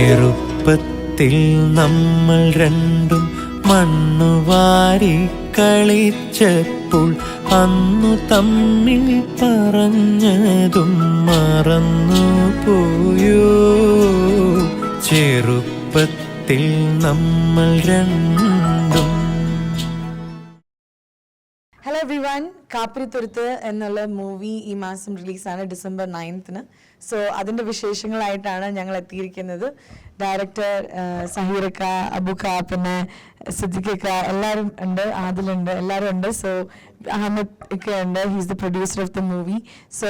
ചെറുപ്പത്തിൽ നമ്മൾ രണ്ടും മണ്ണുവാരി കളിച്ചപ്പോൾ അന്നു തമ്മിൽ പറഞ്ഞതും മറന്നു പോയോ? ചെറുപ്പത്തിൽ നമ്മൾ രണ്ടും. ഹലോ എവ്രിവൺ, കാപ്പിരിത്തുരുത്ത് എന്നുള്ള മൂവി ഈ മാസം റിലീസാണ് December 9th. സോ അതിൻ്റെ വിശേഷങ്ങളായിട്ടാണ് ഞങ്ങൾ എത്തിയിരിക്കുന്നത്. ഡയറക്ടർ സഹീറക്ക, അബുക്ക, പിന്നെ സിദ്ദിഖക്ക എല്ലാവരും ഉണ്ട്, ആദിലുണ്ട്, എല്ലാവരും ഉണ്ട്. സോ അഹമ്മദ് ഒക്കെ ഉണ്ട്, he's the producer of the movie. So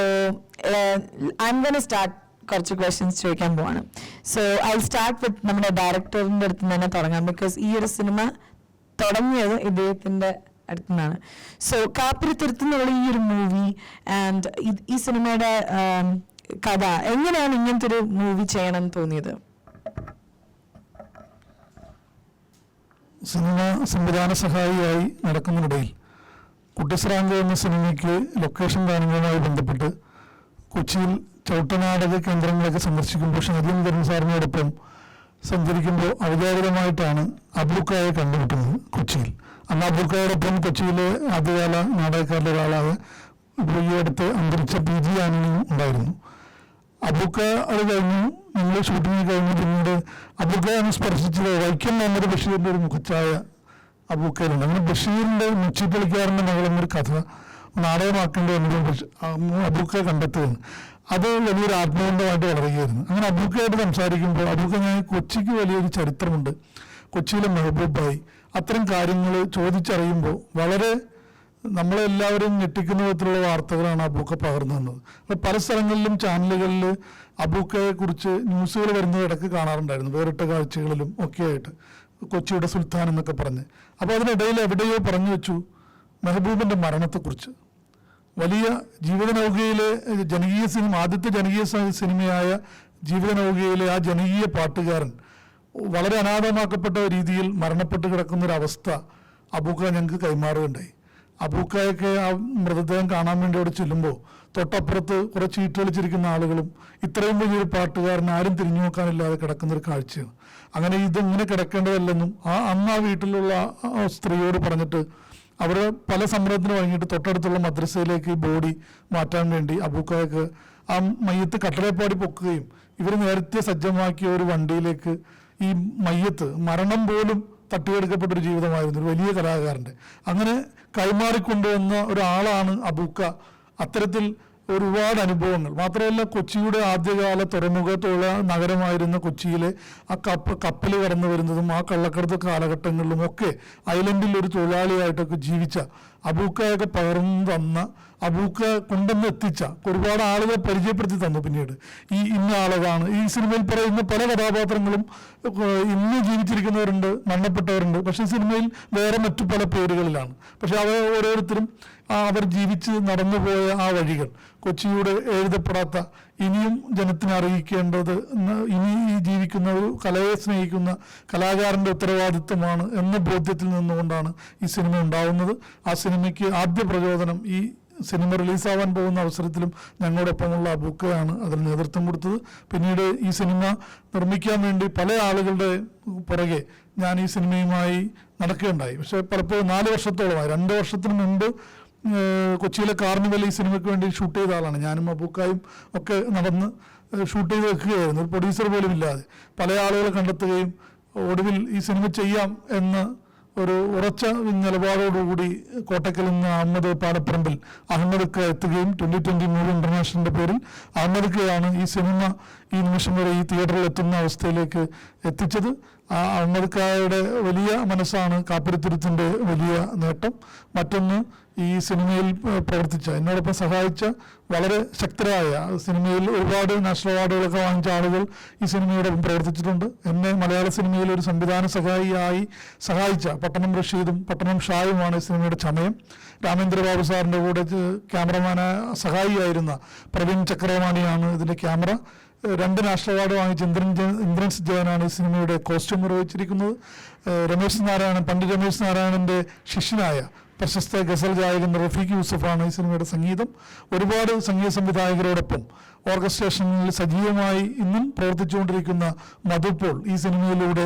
I M gonna start കുറച്ച് ക്വസ്റ്റ്യൻസ് ചോദിക്കാൻ പോവാണ്. സോ ഐ സ്റ്റാർട്ട് വിത്ത് നമ്മുടെ ഡയറക്ടറിൻ്റെ അടുത്ത് തന്നെ തുടങ്ങാം, ബിക്കോസ് ഈ ഒരു സിനിമ തുടങ്ങിയത് ഇദ്ദേഹത്തിൻ്റെ അടുത്തുനിന്നാണ്. സോ കാപ്പിരിത്തുരുത്ത് എന്നുള്ള ഈ ഒരു മൂവി ആൻഡ് ഈ സിനിമയുടെ കഥ എങ്ങനെയാണ് ഇങ്ങനത്തെ ഒരു മൂവി ചെയ്യണം തോന്നിയത്? സിനിമ സംവിധാന സഹായിയായി നടക്കുന്നതിനിടയിൽ കുട്ടിസ്രാങ്ക് എന്ന സിനിമയ്ക്ക് ലൊക്കേഷൻ കാണുന്നതുമായി ബന്ധപ്പെട്ട് കൊച്ചിയിൽ ചവിട്ടനാടക കേന്ദ്രങ്ങളൊക്കെ സന്ദർശിക്കുമ്പോൾ ഷാദിൻ കരീം സാറിനോടൊപ്പം സഞ്ചരിക്കുമ്പോൾ ഔദ്യോഗികമായിട്ടാണ് അബൂക്കയെ കണ്ടുമുട്ടുന്നത് കൊച്ചിയിൽ. അന്ന് അബൂക്കയോടൊപ്പം കൊച്ചിയിലെ ആദ്യകാല നാടകക്കാരിലെ ഒരാളായ ഈ അടുത്ത് അന്തരിച്ച PG ആന്റണി ഉണ്ടായിരുന്നു. അബൂക്ക അത് കഴിഞ്ഞു, ഞങ്ങൾ ഷൂട്ടിങ് കഴിഞ്ഞു. പിന്നീട് അബൂക്ക എന്ന് സ്പർശിച്ചത് വൈക്കം മുഹമ്മദ് ബഷീറിൻ്റെ ഒരു മുഖച്ഛായ അബൂക്കയിലുണ്ട്. അങ്ങനെ ബഷീറിൻ്റെ മുച്ചിപ്പളിക്കാരൻ്റെ മകളെന്നൊരു കഥ നാടകമാക്കേണ്ടി വന്നപ്പോൾ അബൂക്ക കണ്ടെത്തുകയാണ്. അത് വലിയൊരു ആത്മബന്ധമായിട്ട് വളരുകയായിരുന്നു. അങ്ങനെ അബൂക്കയായിട്ട് സംസാരിക്കുമ്പോൾ അബൂക്ക ഞാൻ കൊച്ചിക്ക് വലിയൊരു ചരിത്രമുണ്ട്, കൊച്ചിയിലെ മെഹബൂബായി, അത്തരം കാര്യങ്ങൾ ചോദിച്ചറിയുമ്പോൾ വളരെ നമ്മളെല്ലാവരും ഞെട്ടിക്കുന്ന വിധത്തിലുള്ള വാർത്തകളാണ് അബൂക്ക പകർന്നു തന്നത്. പല സ്ഥലങ്ങളിലും ചാനലുകളിൽ അബൂക്കയെ കുറിച്ച് ന്യൂസുകൾ വരുന്നത് ഇടയ്ക്ക് കാണാറുണ്ടായിരുന്നു, വേറിട്ട കാഴ്ചകളിലും ഒക്കെയായിട്ട്, കൊച്ചിയുടെ സുൽത്താൻ എന്നൊക്കെ പറഞ്ഞ്. അപ്പോൾ അതിനിടയിൽ എവിടെയോ പറഞ്ഞു വെച്ചു മെഹബൂബിൻ്റെ മരണത്തെക്കുറിച്ച്. വലിയ ജീവിതനൗകയിലെ ജനകീയ സിനിമ, ആദ്യത്തെ ജനകീയ സിനിമയായ ജീവിതനൗകയിലെ ആ ജനകീയ പാട്ടുകാരൻ വളരെ അനാഥമാക്കപ്പെട്ട രീതിയിൽ മരണപ്പെട്ട് കിടക്കുന്നൊരവസ്ഥ അബൂക്ക ഞങ്ങൾക്ക് കൈമാറുകയുണ്ടായി. അബൂക്കയൊക്കെ ആ മൃതദേഹം കാണാൻ വേണ്ടി അവിടെ ചെല്ലുമ്പോൾ തൊട്ടപ്പുറത്ത് കുറെ ചീട്ടളിച്ചിരിക്കുന്ന ആളുകളും ഇത്രയും വലിയൊരു പാട്ടുകാരൻ ആരും തിരിഞ്ഞു നോക്കാനില്ലാതെ കിടക്കുന്നൊരു കാഴ്ചയാണ്. അങ്ങനെ ഇതിങ്ങനെ കിടക്കേണ്ടതല്ലെന്നും അന്ന് ആ വീട്ടിലുള്ള സ്ത്രീയോട് പറഞ്ഞിട്ട് അവർ പല സമ്മർദ്ദത്തിന് വഴങ്ങിയിട്ട് തൊട്ടടുത്തുള്ള മദ്രസയിലേക്ക് ബോഡി മാറ്റാൻ വേണ്ടി അബൂക്കയൊക്കെ ആ മയ്യത്ത് കട്ടളപ്പാടി പൊക്കുകയും ഇവർ നേരത്തെ സജ്ജമാക്കിയ ഒരു വണ്ടിയിലേക്ക് ഈ മയ്യത്ത്, മരണം പോലും തട്ടിയെടുക്കപ്പെട്ടൊരു ജീവിതമായിരുന്നു ഒരു വലിയ കലാകാരൻ്റെ. അങ്ങനെ കൈമാറിക്കൊണ്ടുവന്ന ഒരാളാണ് അബൂക്ക. അത്തരത്തിൽ ഒരുപാട് അനുഭവങ്ങൾ മാത്രമല്ല, കൊച്ചിയുടെ ആദ്യകാല തുറമുഖത്തുള്ള നഗരമായിരുന്ന കൊച്ചിയിലെ ആ കപ്പൽ കടന്നു വരുന്നതും ആ കള്ളക്കടത്ത് കാലഘട്ടങ്ങളിലും ഒക്കെ ഐലൻഡിൽ ഒരു തൊഴിലാളിയായിട്ടൊക്കെ ജീവിച്ച അബൂക്കയൊക്കെ പകർന്നു തന്ന, അബൂക്ക കൊണ്ടുവന്ന് എത്തിച്ച ഒരുപാട് ആളുകളെ പരിചയപ്പെടുത്തി തന്നു. പിന്നീട് ഇന്ന ആളതാണ് ഈ സിനിമയിൽ പറയുന്ന പല കഥാപാത്രങ്ങളും ഇന്ന് ജീവിച്ചിരിക്കുന്നവരുണ്ട്, മരണപ്പെട്ടവരുണ്ട്. പക്ഷേ സിനിമയിൽ വേറെ മറ്റു പല പേരുകളിലാണ്. പക്ഷെ അവർ ഓരോരുത്തരും അവർ ജീവിച്ച് നടന്നുപോയ ആ വഴികൾ, കൊച്ചിയുടെ എഴുതപ്പെടാത്ത, ഇനിയും ജനത്തിനെ അറിയിക്കേണ്ടത്, ഇനി ഈ ജീവിക്കുന്ന ഒരു കലയെ സ്നേഹിക്കുന്ന കലാകാരൻ്റെ ഉത്തരവാദിത്വമാണ് എന്ന ബോധ്യത്തിൽ നിന്നുകൊണ്ടാണ് ഈ സിനിമ ഉണ്ടാവുന്നത്. ആ സിനിമയ്ക്ക് ആദ്യ പ്രചോദനം ഈ സിനിമ റിലീസാവാൻ പോകുന്ന അവസരത്തിലും ഞങ്ങളോടൊപ്പമുള്ള അബൂക്കയാണ് അതിന് നേതൃത്വം കൊടുത്തത്. പിന്നീട് ഈ സിനിമ നിർമ്മിക്കാൻ വേണ്ടി പല ആളുകളുടെ പുറകെ ഞാൻ ഈ സിനിമയുമായി നടക്കുകയുണ്ടായി. പക്ഷേ പലപ്പോഴും 4 വർഷത്തോളമായി, 2 വർഷത്തിന് മുൻപ് കൊച്ചിയിലെ കാർണിവൽ ഈ സിനിമയ്ക്ക് വേണ്ടി ഷൂട്ട് ചെയ്ത ആളാണ്. ഞാനും അബൂക്കായും ഒക്കെ നടന്ന് ഷൂട്ട് ചെയ്ത് വെക്കുകയായിരുന്നു, ഒരു പ്രൊഡ്യൂസർ പോലും ഇല്ലാതെ. പല ആളുകളെ കണ്ടെത്തുകയും ഒടുവിൽ ഈ സിനിമ ചെയ്യാം എന്ന് ഒരു ഉറച്ച നിലപാടോടുകൂടി കോട്ടക്കൽ നിന്ന് അഹമ്മദ് പാലപ്പറമ്പിൽ അഹമ്മദ്ക്ക് എത്തുകയും 2020 മൂവി ഇന്റർനാഷണലിന്റെ പേരിൽ അഹമ്മദ്ക്കയാണ് ഈ സിനിമ ഈ നിമിഷം വരെ ഈ തിയേറ്ററിൽ എത്തുന്ന അവസ്ഥയിലേക്ക് എത്തിച്ചത്. ആ അഹമ്മദ്ക്കായുടെ വലിയ മനസ്സാണ് കാപ്പിരിത്തുരുത്തിൻ്റെ വലിയ നേട്ടം. മറ്റൊന്ന്, ഈ സിനിമയിൽ പ്രവർത്തിച്ച, എന്നോടൊപ്പം സഹായിച്ച വളരെ ശക്തരായ, സിനിമയിൽ ഒരുപാട് നാഷണൽ അവാർഡുകളൊക്കെ വാങ്ങിച്ച ആളുകൾ ഈ സിനിമയോടൊപ്പം പ്രവർത്തിച്ചിട്ടുണ്ട്. എന്നെ മലയാള സിനിമയിൽ ഒരു സംവിധാന സഹായിയായി സഹായിച്ച പട്ടണം റഷീദും പട്ടണം ഷായുമാണ് ഈ സിനിമയുടെ ചമയം. രാമേന്ദ്രബാബു സാറിൻ്റെ കൂടെ ക്യാമറമാന സഹായിയായിരുന്ന പ്രവീൺ ചക്രവാണിയാണ് ഇതിൻ്റെ ക്യാമറ. 2 നാഷണൽ അവാർഡ് വാങ്ങിച്ച ഇന്ദ്രൻസ് ജയനാണ് ഈ സിനിമയുടെ കോസ്റ്റ്യൂം നിർവഹിച്ചിരിക്കുന്നത്. പണ്ഡിറ്റ് രമേശ് നാരായണൻ്റെ ശിഷ്യനായ പ്രശസ്ത ഗസൽ ഗായകൻ റഫീഖ് യൂസഫാണ് ഈ സിനിമയുടെ സംഗീതം. ഒരുപാട് സംഗീത സംവിധായകരോടൊപ്പം ഓർക്കസ്ട്രേഷനിൽ സജീവമായി ഇന്നും പ്രവർത്തിച്ചുകൊണ്ടിരിക്കുന്ന മധു പോൾ ഈ സിനിമയിലൂടെ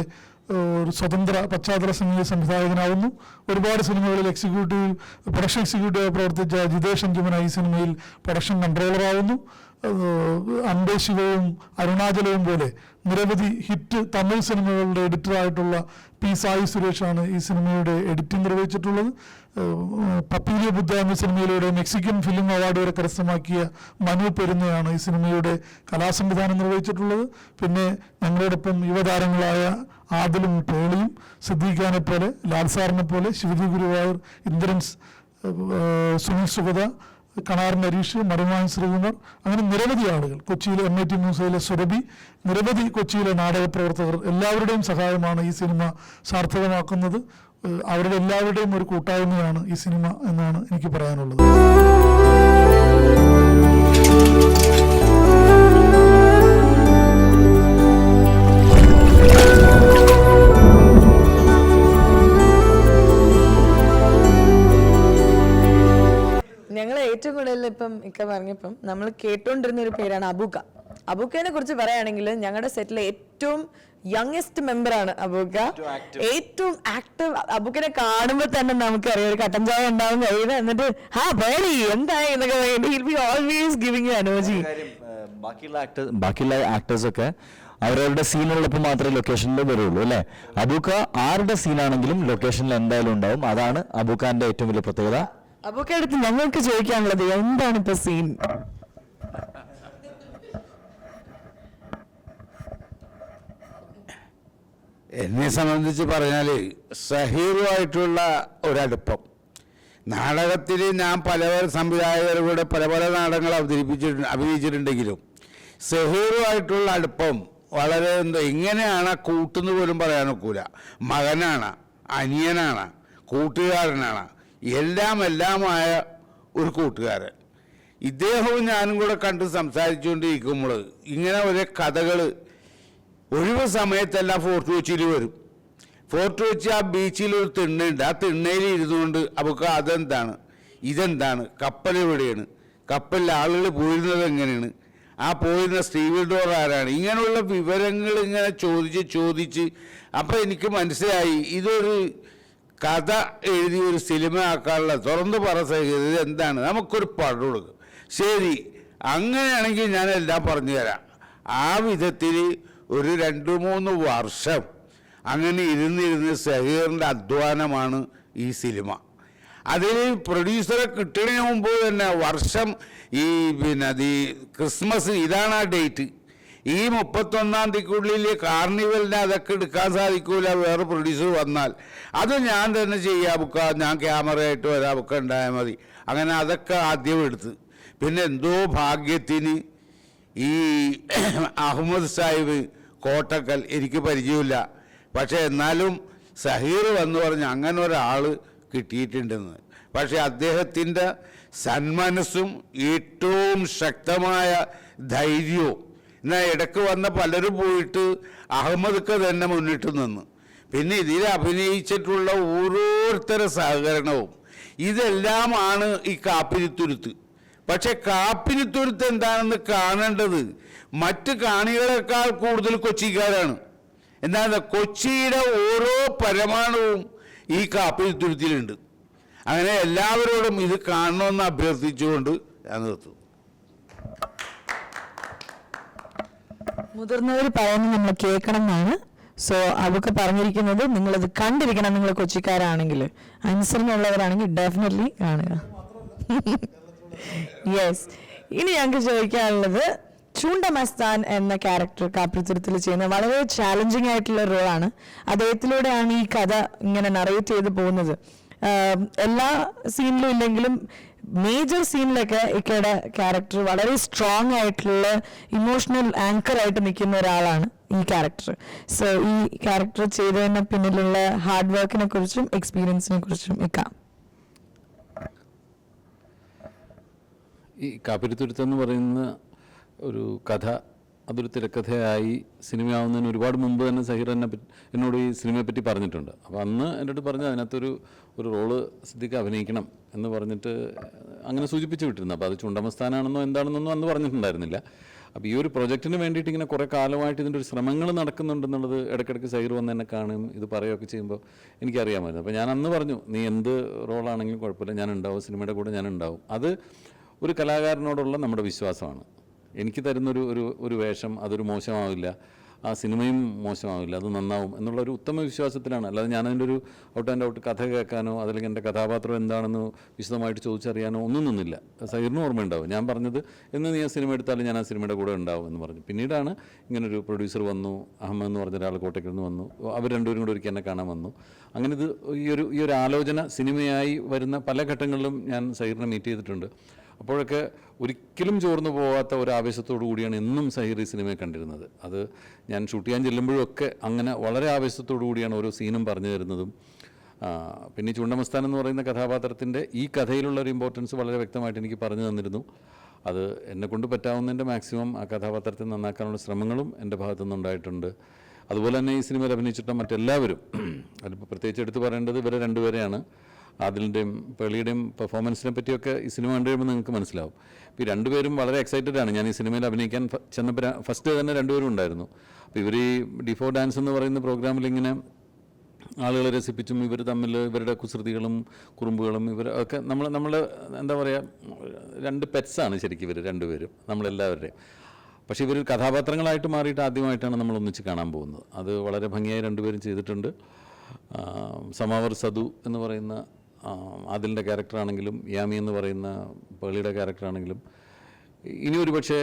ഒരു സ്വതന്ത്ര പശ്ചാത്തല സംഗീത സംവിധായകനാവുന്നു. ഒരുപാട് സിനിമകളിൽ പ്രൊഡക്ഷൻ എക്സിക്യൂട്ടീവ് പ്രവർത്തിച്ച ജിതേഷ് അഞ്ചുമന ഈ സിനിമയിൽ പ്രൊഡക്ഷൻ കൺട്രോളറാവുന്നു. അമ്പേശികവും അരുണാചലവും പോലെ നിരവധി ഹിറ്റ് തമിഴ് സിനിമകളുടെ എഡിറ്ററായിട്ടുള്ള പി സായി സുരേഷാണ് ഈ സിനിമയുടെ എഡിറ്റിംഗ് നിർവഹിച്ചിട്ടുള്ളത്. പപ്പീലിയ ബുദ്ധ എന്ന സിനിമയിലൂടെ മെക്സിക്കൻ ഫിലിം അവാർഡ് വരെ കരസ്ഥമാക്കിയ മനു പെരുന്നയാണ് ഈ സിനിമയുടെ കലാസംവിധാനം നിർവഹിച്ചിട്ടുള്ളത്. പിന്നെ ഞങ്ങളോടൊപ്പം യുവതാരങ്ങളായ ആദിലും പേളിയും, സിദ്ദീഖാനെ പോലെ, ലാൽ സാറിനെ പോലെ, ശിവജി ഗുരുവായൂർ, ഇന്ദ്രൻസ്, സുനിൽ സുഗത, കണാർ നരീഷ്, മറുമാൻ ശ്രീകുമാർ, അങ്ങനെ നിരവധി ആളുകൾ, കൊച്ചിയിലെ MIT മ്യൂസിയയിലെ സുരഭി, നിരവധി കൊച്ചിയിലെ നാടക പ്രവർത്തകർ, എല്ലാവരുടെയും സഹായമാണ് ഈ സിനിമ സാർത്ഥകമാക്കുന്നത്. അവരുടെ എല്ലാവരുടെയും ഒരു കൂട്ടായ്മയാണ് ഈ സിനിമ എന്നാണ് എനിക്ക് പറയാനുള്ളത്. ഞങ്ങൾ ഏറ്റവും കൂടുതൽ ഇപ്പം ഇക്ക പറഞ്ഞപ്പം നമ്മൾ കേട്ടോണ്ടിരുന്ന ഒരു പേരാണ് അബൂക്ക. അബൂക്കനെ കുറിച്ച് പറയുകയാണെങ്കിൽ ഞങ്ങളുടെ സെറ്റിലെ ഏറ്റവും യങ്ങസ്റ്റ് മെമ്പറാണ് അബൂക്ക, ഏറ്റവും ആക്റ്റീവ്. അബൂക്കനെ കാണുമ്പോൾ തന്നെ നമുക്കറിയാം ഒരു കട്ടൻ ചായ ഉണ്ടാവും കഴിയുക, എന്നിട്ട് പേടി എന്തായി എന്നൊക്കെ ഓൾവേസ് ഗിവിംഗ് യു എനർജി. ബാക്കിയുള്ള ആക്ടേഴ്സ് ഒക്കെ അവരവരുടെ സീനുള്ളപ്പോൾ മാത്രമേ ലൊക്കേഷനിൽ വരുള്ളൂ അല്ലേ? അബൂക്ക ആരുടെ സീനാണെങ്കിലും ലൊക്കേഷനിൽ എന്തായാലും ഉണ്ടാവും. അതാണ് അബൂക്കാന്റെ ഏറ്റവും വലിയ പ്രത്യേകത. അബൂക്കയുടെ അടുത്ത് ഞങ്ങൾക്ക് ചോദിക്കാനുള്ളത് എന്താണ് ഇപ്പൊ സീൻ? എന്നെ സംബന്ധിച്ച് പറഞ്ഞാൽ സഹീറുമായിട്ടുള്ള നാടകത്തിൽ ഞാൻ പല സംവിധായകരുടെ പല നാടകങ്ങൾ അഭിനയിച്ചിട്ടുണ്ടെങ്കിലും സഹീറുമായിട്ടുള്ള അടുപ്പം വളരെ എങ്ങനെയാണ് കൂട്ടെന്ന് പോലും പറയാൻ ഒക്കില്ല. മകനാണ്, അനിയനാണ്, കൂട്ടുകാരനാണ്, എല്ലാമായ ഒരു കൂട്ടുകാരൻ. ഇദ്ദേഹവും ഞാനും കൂടെ കണ്ട് സംസാരിച്ചുകൊണ്ടിരിക്കുമ്പോൾ ഇങ്ങനെ ഒരേ കഥകൾ ഒഴിവ് സമയത്തെല്ലാം ഫോർട്ട് കൊച്ചിയിൽ വരും. ഫോർട്ട് കൊച്ചി ആ ബീച്ചിൽ ഒരു തിണ്ണയുണ്ട്. ആ തിണ്ണയിൽ ഇരുന്നുകൊണ്ട് അവർക്ക് അതെന്താണ്, ഇതെന്താണ്, കപ്പൽ എവിടെയാണ്, കപ്പലിൽ ആളുകൾ പോയിരുന്നത് എങ്ങനെയാണ്, ആ പോയിരുന്ന സ്റ്റീവൻ ഡോർ ആരാണ്, ഇങ്ങനെയുള്ള വിവരങ്ങൾ ഇങ്ങനെ ചോദിച്ച് അപ്പം എനിക്ക് മനസ്സിലായി ഇതൊരു കഥ എഴുതി ഒരു സിനിമ ആക്കാനുള്ള തുറന്നു പറയുന്നത് എന്താണ്, നമുക്കൊരു പടം കൊടുക്കും. ശരി, അങ്ങനെയാണെങ്കിൽ ഞാനെല്ലാം പറഞ്ഞു തരാം. ആ വിധത്തിൽ ഒരു 2-3 വർഷം അങ്ങനെ ഇരുന്നിരുന്ന് സഹീറിൻ്റെ അധ്വാനമാണ് ഈ സിനിമ. അതിൽ പ്രൊഡ്യൂസറെ കിട്ടുന്നതിന് മുമ്പ് തന്നെ വർഷം ഈ ക്രിസ്മസ് ഇതാണ് ആ ഡേറ്റ്. ഈ 31-ാം തീയതിക്കുള്ളിൽ കാർണിവലിനെ അതൊക്കെ എടുക്കാൻ സാധിക്കില്ല വേറെ പ്രൊഡ്യൂസർ വന്നാൽ. അത് ഞാൻ തന്നെ ചെയ്യാം, ഞാൻ ക്യാമറയായിട്ട് വരാം, ഒക്കെ ഉണ്ടായാൽ മതി. അങ്ങനെ അതൊക്കെ ആദ്യം എടുത്ത് പിന്നെ എന്തോ ഭാഗ്യത്തിന് ഈ അഹമ്മദ് സാഹിബ് കോട്ടക്കൽ എനിക്ക് പരിചയമില്ല, പക്ഷേ എന്നാലും സഹീർ വന്ന് പറഞ്ഞ് അങ്ങനെ ഒരാൾ കിട്ടിയിട്ടുണ്ടെന്ന്. പക്ഷേ അദ്ദേഹത്തിൻ്റെ സന്മനസ്സും ഏറ്റവും ശക്തമായ ധൈര്യവും. എന്നാൽ ഇടയ്ക്ക് വന്ന പലരും പോയിട്ട് അഹമ്മദ്ക്ക് തന്നെ മുന്നിട്ട് നിന്ന്. പിന്നെ ഇതിൽ അഭിനയിച്ചിട്ടുള്ള ഓരോരുത്തരുടെ സഹകരണവും ഇതെല്ലാമാണ് ഈ കാപ്പിരിത്തുരുത്ത്. പക്ഷെ കാപ്പിരിത്തുരുത്ത് എന്താണെന്ന് കാണേണ്ടത് മറ്റ് കാണികളെക്കാൾ കൂടുതൽ കൊച്ചിക്കാരാണ്. എന്താണ്, കൊച്ചിയുടെ ഓരോ പരമാണുവും ഈ കാപ്പിരിത്തുരുത്തിലുണ്ട്. അങ്ങനെ എല്ലാവരോടും ഇത് കാണണമെന്ന് അഭ്യർത്ഥിച്ചുകൊണ്ട് ഞാൻ നിർത്തുന്നു. മുതിർന്നവർ പറയുന്നത് നമ്മൾ കേൾക്കണം എന്നാണ്. സോ അതൊക്കെ പറഞ്ഞിരിക്കുന്നത് നിങ്ങളത് കണ്ടിരിക്കണം. നിങ്ങൾ കൊച്ചിക്കാരാണെങ്കിൽ, അനുസരണമുള്ളവരാണെങ്കിൽ ഡെഫിനറ്റ്ലി കാണുക. യെസ്. ഇനി ഞങ്ങൾക്ക് ചോദിക്കാനുള്ളത്, ചൂണ്ട മസ്താൻ എന്ന ക്യാരക്ടർ കാപ്പിരിത്തുരുത്തിൽ ചെയ്യുന്ന വളരെ ചാലഞ്ചിങ് ആയിട്ടുള്ള റോളാണ്. അദ്ദേഹത്തിലൂടെയാണ് ഈ കഥ ഇങ്ങനെ നറേറ്റ് ചെയ്ത് പോകുന്നത്. എല്ലാ സീനിലും ഇല്ലെങ്കിലും മേജർ സീനിലൊക്കെ ഇക്കയുടെ ക്യാരക്ടർ വളരെ സ്ട്രോങ് ആയിട്ടുള്ള ഇമോഷണൽ ആങ്കർ ആയിട്ട് നിൽക്കുന്ന ഒരാളാണ് ഈ ക്യാരക്ടർ. സോ ഈ ക്യാരക്ടർ ചെയ്തതിന് പിന്നിലുള്ള ഹാർഡ് വർക്കിനെ കുറിച്ചും എക്സ്പീരിയൻസിനെ കുറിച്ചും ഇക്കാം. ഈ കാപ്പിരിത്തുരുത്ത് എന്ന് പറയുന്ന ഒരു കഥ അതൊരു തിരക്കഥയായി സിനിമയാവുന്നതിന് ഒരുപാട് മുമ്പ് തന്നെ സഹീർ എന്നോട് ഈ സിനിമയെപ്പറ്റി പറഞ്ഞിട്ടുണ്ട്. അപ്പോൾ അന്ന് എൻ്റെ അടുത്ത് പറഞ്ഞു അതിനകത്തൊരു റോള് സിദ്ദിഖ് അഭിനയിക്കണം എന്ന് പറഞ്ഞിട്ട് അങ്ങനെ സൂചിപ്പിച്ച് വിട്ടിരുന്നു. അപ്പോൾ അത് ചുണ്ടമസ്ഥാനാണെന്നോ എന്താണെന്നൊന്നും അന്ന് പറഞ്ഞിട്ടുണ്ടായിരുന്നില്ല. അപ്പോൾ ഈ ഒരു പ്രൊജക്റ്റിന് വേണ്ടിയിട്ട് ഇങ്ങനെ കുറേ കാലമായിട്ട് ഇതിൻ്റെ ഒരു ശ്രമങ്ങൾ നടക്കുന്നുണ്ടെന്നുള്ളത് ഇടയ്ക്കിടയ്ക്ക് സഹീർ വന്ന് എന്നെ കാണും, ഇത് പറയുകയൊക്കെ ചെയ്യുമ്പോൾ എനിക്കറിയാമായിരുന്നു. അപ്പോൾ ഞാൻ അന്ന് പറഞ്ഞു, നീ എന്ത് റോളാണെങ്കിലും കുഴപ്പമില്ല, ഞാനുണ്ടാവും, സിനിമയുടെ കൂടെ ഞാനുണ്ടാവും. അത് ഒരു കലാകാരനോടുള്ള നമ്മുടെ വിശ്വാസമാണ്. എനിക്ക് തരുന്നൊരു വേഷം അതൊരു മോശമാവില്ല, ആ സിനിമയും മോശമാവില്ല, അത് നന്നാവും എന്നുള്ളൊരു ഉത്തമ വിശ്വാസത്തിലാണ്. അല്ലാതെ ഞാനതിൻ്റെ ഒരു ഔട്ട് ആൻഡ് ഔട്ട് കഥ കേൾക്കാനോ അതല്ലെങ്കിൽ എൻ്റെ കഥാപാത്രം എന്താണെന്ന് വിശദമായിട്ട് ചോദിച്ചറിയാനോ ഒന്നും നിന്നില്ല. സഹീറിന് ഓർമ്മയുണ്ടാവും ഞാൻ പറഞ്ഞത്, എന്ന് നീ ആ സിനിമ എടുത്താലും ഞാൻ ആ സിനിമയുടെ കൂടെ ഉണ്ടാവും എന്ന് പറഞ്ഞു. പിന്നീടാണ് ഇങ്ങനൊരു പ്രൊഡ്യൂസർ വന്നു, അഹമ്മദ് എന്ന് പറഞ്ഞ ഒരാൾ കോട്ടയ്ക്കിൽ നിന്ന് വന്നു, അവർ രണ്ടുപേരും കൂടെ ഒരിക്കൽ എന്നെ കാണാൻ വന്നു. അങ്ങനെ ഇത് ഈ ഒരു ആലോചന സിനിമയായി വരുന്ന പല ഘട്ടങ്ങളിലും ഞാൻ സഹീറിനെ മീറ്റ് ചെയ്തിട്ടുണ്ട്. അപ്പോഴൊക്കെ ഒരിക്കലും ചോർന്നു പോകാത്ത ഒരു ആവേശത്തോടു കൂടിയാണ് എന്നും സഹീർ ഈ സിനിമയെ കണ്ടിരുന്നത്. അത് ഞാൻ ഷൂട്ട് ചെയ്യാൻ ചെല്ലുമ്പോഴൊക്കെ അങ്ങനെ വളരെ ആവേശത്തോടു കൂടിയാണ് ഓരോ സീനും പറഞ്ഞു തരുന്നതും. പിന്നെ ചുണ്ടമസ്ഥാനം എന്ന് പറയുന്ന കഥാപാത്രത്തിൻ്റെ ഈ കഥയിലുള്ള ഒരു ഇമ്പോർട്ടൻസ് വളരെ വ്യക്തമായിട്ട് എനിക്ക് പറഞ്ഞു തന്നിരുന്നു. അത് എന്നെക്കൊണ്ട് പറ്റാവുന്നതിൻ്റെ മാക്സിമം ആ കഥാപാത്രത്തെ നന്നാക്കാനുള്ള ശ്രമങ്ങളും എൻ്റെ ഭാഗത്തുനിന്നുണ്ടായിട്ടുണ്ട്. അതുപോലെ തന്നെ ഈ സിനിമയിൽ അഭിനയിച്ചിട്ടുള്ള മറ്റെല്ലാവരും, അതിലിപ്പോൾ പ്രത്യേകിച്ച് എടുത്ത് പറയേണ്ടത് ഇവരെ രണ്ടുപേരെയാണ്. ആദിലിൻ്റെയും പേളിയുടെയും പെർഫോമൻസിനെ പറ്റിയൊക്കെ ഈ സിനിമ കണ്ടു കഴിയുമ്പോൾ നിങ്ങൾക്ക് മനസ്സിലാവും. ഇപ്പോൾ ഈ രണ്ടുപേരും വളരെ എക്സൈറ്റഡ് ആണ്. ഞാൻ ഈ സിനിമയിൽ അഭിനയിക്കാൻ ചെന്നപ്പോൾ ഫസ്റ്റ് തന്നെ രണ്ടുപേരും ഉണ്ടായിരുന്നു. അപ്പോൾ ഇവർ ഈ ഡിഫോ ഡാൻസ് എന്ന് പറയുന്ന പ്രോഗ്രാമിൽ ഇങ്ങനെ ആളുകളെ രസിപ്പിച്ചും ഇവർ തമ്മിൽ ഇവരുടെ കുസൃതികളും കുറുമ്പുകളും ഇവരൊക്കെ നമ്മൾ എന്താ പറയുക, രണ്ട് പെറ്റ്സാണ് ശരിക്കും ഇവർ രണ്ടുപേരും, നമ്മളെല്ലാവരുടെയും. പക്ഷേ ഇവർ കഥാപാത്രങ്ങളായിട്ട് മാറിയിട്ട് ആദ്യമായിട്ടാണ് നമ്മൾ ഒന്നിച്ച് കാണാൻ പോകുന്നത്. അത് വളരെ ഭംഗിയായി രണ്ടുപേരും ചെയ്തിട്ടുണ്ട്. സമാവർ സദു എന്ന് പറയുന്ന ആദിലിൻ്റെ ക്യാരക്ടറാണെങ്കിലും യാമി എന്ന് പറയുന്ന പേളിയുടെ ക്യാരക്ടറാണെങ്കിലും ഇനി ഒരു പക്ഷേ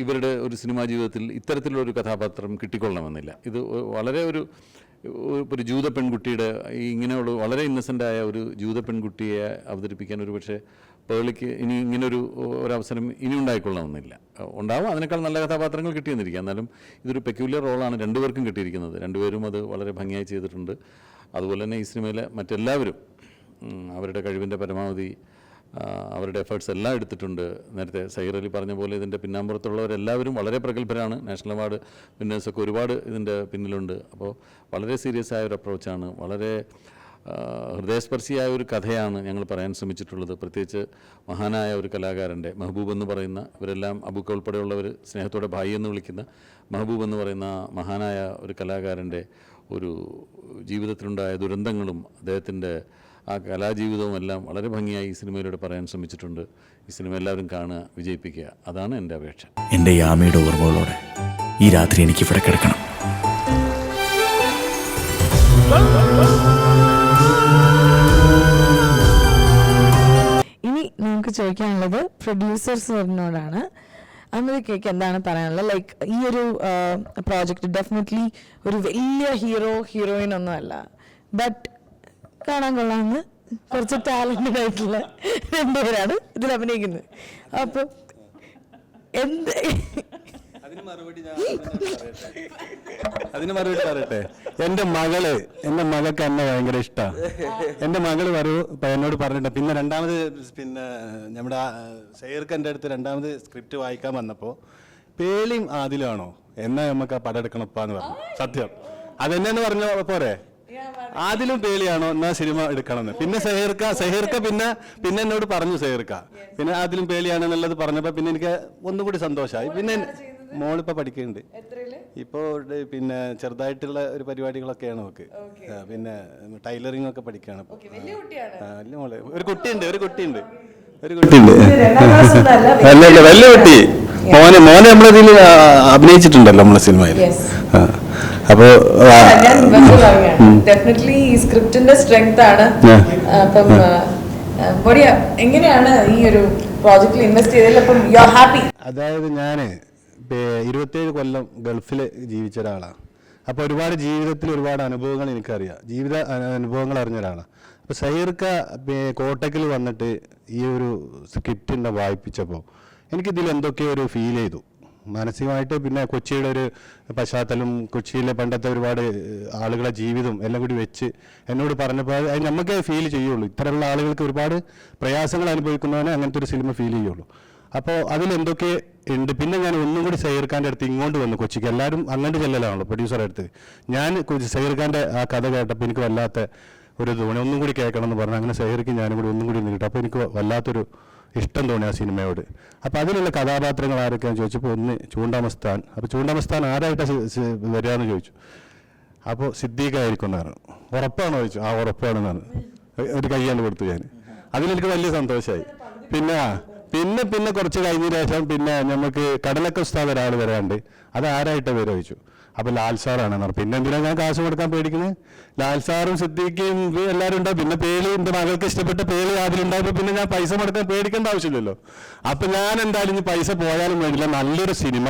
ഇവരുടെ ഒരു സിനിമാ ജീവിതത്തിൽ ഇത്തരത്തിലുള്ളൊരു കഥാപാത്രം കിട്ടിക്കൊള്ളണമെന്നില്ല. ഇത് വളരെ ഒരു ജൂത പെൺകുട്ടിയുടെ ഇങ്ങനെയുള്ള വളരെ ഇന്നസെൻ്റായ ഒരു ജൂത പെൺകുട്ടിയെ അവതരിപ്പിക്കാൻ ഒരു പക്ഷേ പേളിക്ക് ഇനി ഒരവസരം ഇനി ഉണ്ടായിക്കൊള്ളണമെന്നില്ല. ഉണ്ടാവും, അതിനേക്കാൾ നല്ല കഥാപാത്രങ്ങൾ കിട്ടിയെന്നിരിക്കുക. എന്നാലും ഇതൊരു പെക്യുലർ റോളാണ് രണ്ടുപേർക്കും കിട്ടിയിരിക്കുന്നത്. രണ്ടുപേരും അത് വളരെ ഭംഗിയായി ചെയ്തിട്ടുണ്ട്. അതുപോലെ തന്നെ ഈ സിനിമയിലെ മറ്റെല്ലാവരും അവരുടെ കഴിവിൻ്റെ പരമാവധി അവരുടെ എഫേർട്സ് എല്ലാം എടുത്തിട്ടുണ്ട്. നേരത്തെ സഹീർ അലി പറഞ്ഞ പോലെ ഇതിൻ്റെ പിന്നാമ്പുറത്തുള്ളവരെല്ലാവരും വളരെ പ്രഗത്ഭരാണ്. നാഷണൽ അവാർഡ് വിന്നേഴ്സൊക്കെ ഒരുപാട് ഇതിൻ്റെ പിന്നിലുണ്ട്. അപ്പോൾ വളരെ സീരിയസ് ആയ ഒരു അപ്രോച്ചാണ്, വളരെ ഹൃദയസ്പർശിയായ ഒരു കഥയാണ് ഞങ്ങൾ പറയാൻ ശ്രമിച്ചിട്ടുള്ളത്. പ്രത്യേകിച്ച് മഹാനായ ഒരു കലാകാരൻ്റെ മെഹബൂബ് എന്ന് പറയുന്ന, ഇവരെല്ലാം അബൂക്ക ഉൾപ്പെടെയുള്ളവർ സ്നേഹത്തോടെ ഭായി എന്ന് വിളിക്കുന്ന മെഹബൂബ് എന്ന് പറയുന്ന മഹാനായ ഒരു കലാകാരൻ്റെ ഒരു ജീവിതത്തിലുണ്ടായ ദുരന്തങ്ങളും അദ്ദേഹത്തിൻ്റെ ആ കലാജീവിതവും എല്ലാം വളരെ ഭംഗിയായി ഈ സിനിമയിലൂടെ പറയാൻ ശ്രമിച്ചിട്ടുണ്ട്. ഈ സിനിമ എല്ലാവരും കാണുക, വിജയിപ്പിക്കുക, അതാണ് എൻ്റെ അപേക്ഷ. എൻ്റെ യാമിയുടെ ഓർമ്മകളോടെ ഈ രാത്രി എനിക്ക് ഇവിടെ കിടക്കണം. ഇനി നമുക്ക് ചോദിക്കാനുള്ളത് പ്രൊഡ്യൂസേഴ്സിനോടാണ്. അമൃതയ്ക്ക് എന്താണ് പറയാനുള്ളത്? ലൈക്ക് ഈ ഒരു പ്രോജക്റ്റ് ഡെഫിനറ്റ്ലി ഒരു വലിയ ഹീറോയിൻ ഒന്നും അല്ല, ബട്ട് കാണാൻ കൊള്ളാമെന്ന് കുറച്ച് ടാലന്റഡ് ആയിട്ടുള്ള രണ്ടുപേരാണ് ഇതിൽ അഭിനയിക്കുന്നത്. അപ്പൊ അതിന് മറുപടി പറയട്ടെ. എൻ്റെ മകൾക്ക് എന്നെ ഭയങ്കര ഇഷ്ടമാണ്. എൻ്റെ മകള് എന്നോട് പറഞ്ഞിട്ട് പിന്നെ രണ്ടാമത് നമ്മുടെ സഹീർക്ക് എൻ്റെ അടുത്ത് രണ്ടാമത് സ്ക്രിപ്റ്റ് വായിക്കാൻ വന്നപ്പോൾ പേളിയും ആദിലാണോ എന്നാ നമുക്ക് ആ പടം എടുക്കണപ്പാന്ന് പറഞ്ഞു. സത്യം അതെന്നു പറഞ്ഞ പോരെ, ആദിലും പേളിയാണോ എന്നാ സിനിമ എടുക്കണമെന്ന്. പിന്നെ സഹീർക്ക പിന്നെ എന്നോട് പറഞ്ഞു, സഹീർക്ക പിന്നെ ആദിലും പേളിയാണെന്നുള്ളത് പറഞ്ഞപ്പോൾ പിന്നെ എനിക്ക് ഒന്നുകൂടി സന്തോഷമായി. പിന്നെ മോളിപ്പോൾ പഠിക്കുന്നുണ്ട്, ഇപ്പോൾ പിന്നെ ചെറുതായിട്ടുള്ള ഒരു പരിപാടികളൊക്കെയാണ് നോക്ക്. പിന്നെ ടൈലറിംഗ് ഒക്കെ പഠിക്കുകയാണ്. വലിയ മോള് ഒരു കുട്ടിയുണ്ട് അല്ലല്ല വലിയ കുട്ടി. മോനെ നമ്മളിതിൽ അഭിനയിച്ചിട്ടുണ്ടല്ലോ നമ്മളെ സിനിമയിൽ. അപ്പോ ഡെഫിനറ്റ്ലി ഈ സ്ക്രിപ്റ്റിന്റെ സ്ട്രെങ്ത് ആണ്. അപ്പം എങ്ങനെയാണ് ഈ ഒരു പ്രോജക്റ്റിൽ ഇൻവെസ്റ്റ് ചെയ്തതിൽ അപ്പം യു ആർ ഹാപ്പി? അതായത് ഞാൻ 27 കൊല്ലം ഗൾഫിൽ ജീവിച്ച ഒരാളാണ്. അപ്പോൾ ഒരുപാട് ജീവിതത്തിൽ ഒരുപാട് അനുഭവങ്ങൾ എനിക്കറിയാം, ജീവിത അനുഭവങ്ങൾ അറിഞ്ഞ ഒരാളാണ്. അപ്പോൾ സഹീർക്ക കോട്ടയ്ക്കിൽ വന്നിട്ട് ഈ ഒരു സ്ക്രിപ്റ്റിൻ്റെ വായിപ്പിച്ചപ്പോൾ എനിക്കിതിൽ എന്തൊക്കെയോ ഒരു ഫീൽ ചെയ്തു മാനസികമായിട്ട്. പിന്നെ കൊച്ചിയുടെ ഒരു പശ്ചാത്തലം, കൊച്ചിയിലെ പണ്ടത്തെ ഒരുപാട് ആളുകളെ ജീവിതം എല്ലാം കൂടി വെച്ച് എന്നോട് പറഞ്ഞപ്പോൾ അത് നമുക്കേ ഫീൽ ചെയ്യുള്ളൂ. ഇത്തരമുള്ള ആളുകൾക്ക് ഒരുപാട് പ്രയാസങ്ങൾ അനുഭവിക്കുന്നവനെ അങ്ങനത്തെ ഒരു സിനിമ ഫീൽ ചെയ്യുള്ളൂ. അപ്പോൾ അതിലെന്തൊക്കെ ഉണ്ട്. പിന്നെ ഞാൻ ഒന്നും കൂടി സഹീർ ഖാൻ്റെ അടുത്ത് ഇങ്ങോട്ട് വന്നു കൊച്ചിക്ക്. എല്ലാവരും അങ്ങോട്ട് ചെല്ലലാണല്ലോ പ്രൊഡ്യൂസറുടെ അടുത്ത്. ഞാൻ സഹീർ ഖാൻ്റെ ആ കഥ കേട്ടപ്പോൾ എനിക്ക് വല്ലാത്ത ഒരു തോന്നി, ഒന്നും കൂടി കേൾക്കണം എന്ന് പറഞ്ഞു. അങ്ങനെ സഹീർക്ക് ഞാനും കൂടി ഒന്നും കൂടി കിട്ടും. അപ്പോൾ എനിക്ക് വല്ലാത്തൊരു ഇഷ്ടം തോന്നി ആ സിനിമയോട്. അപ്പോൾ അതിലുള്ള കഥാപാത്രങ്ങൾ ആരൊക്കെയാണെന്ന് ചോദിച്ചപ്പോൾ ഒന്ന് ചൂണ്ടാമസ്ഥാൻ. അപ്പോൾ ചൂണ്ടാമസ്ഥാൻ ആരായിട്ടാണ് വരിക എന്ന് ചോദിച്ചു. അപ്പോൾ സിദ്ദീഖായിരിക്കും എന്ന് പറഞ്ഞു. ഉറപ്പാണോ ചോദിച്ചു. ആ ഉറപ്പാണെന്ന് പറഞ്ഞു. ഒരു കയ്യാണ്ട് കൊടുത്തു ഞാൻ. അതിലെനിക്ക് വലിയ സന്തോഷമായി. പിന്നെ കുറച്ച് കഴിഞ്ഞ ശേഷം പിന്നെ നമുക്ക് കടലൊക്കെ ഉസ്താദ് ഒരാൾ വരാണ്ട്, അത് ആരായിട്ട് വരെ ചോദിച്ചു. അപ്പോൾ ലാൽ സാറാണെന്ന് പറഞ്ഞു. പിന്നെ എന്തിനാണ് ഞാൻ കാശ് കൊടുക്കാൻ പേടിക്കുന്നത്? ലാൽ സാറും സിദ്ദീഖയും എല്ലാവരും ഉണ്ടാവും. പിന്നെ പേളി, എൻ്റെ മകൾക്ക് ഇഷ്ടപ്പെട്ട പേളി അതിലുണ്ടായപ്പോൾ പിന്നെ ഞാൻ പൈസ മുടക്കാൻ പേടിക്കേണ്ട ആവശ്യമില്ലല്ലോ. അപ്പം ഞാൻ എന്തായാലും ഇനി പൈസ പോയാലും വേണ്ടില്ല, നല്ലൊരു സിനിമ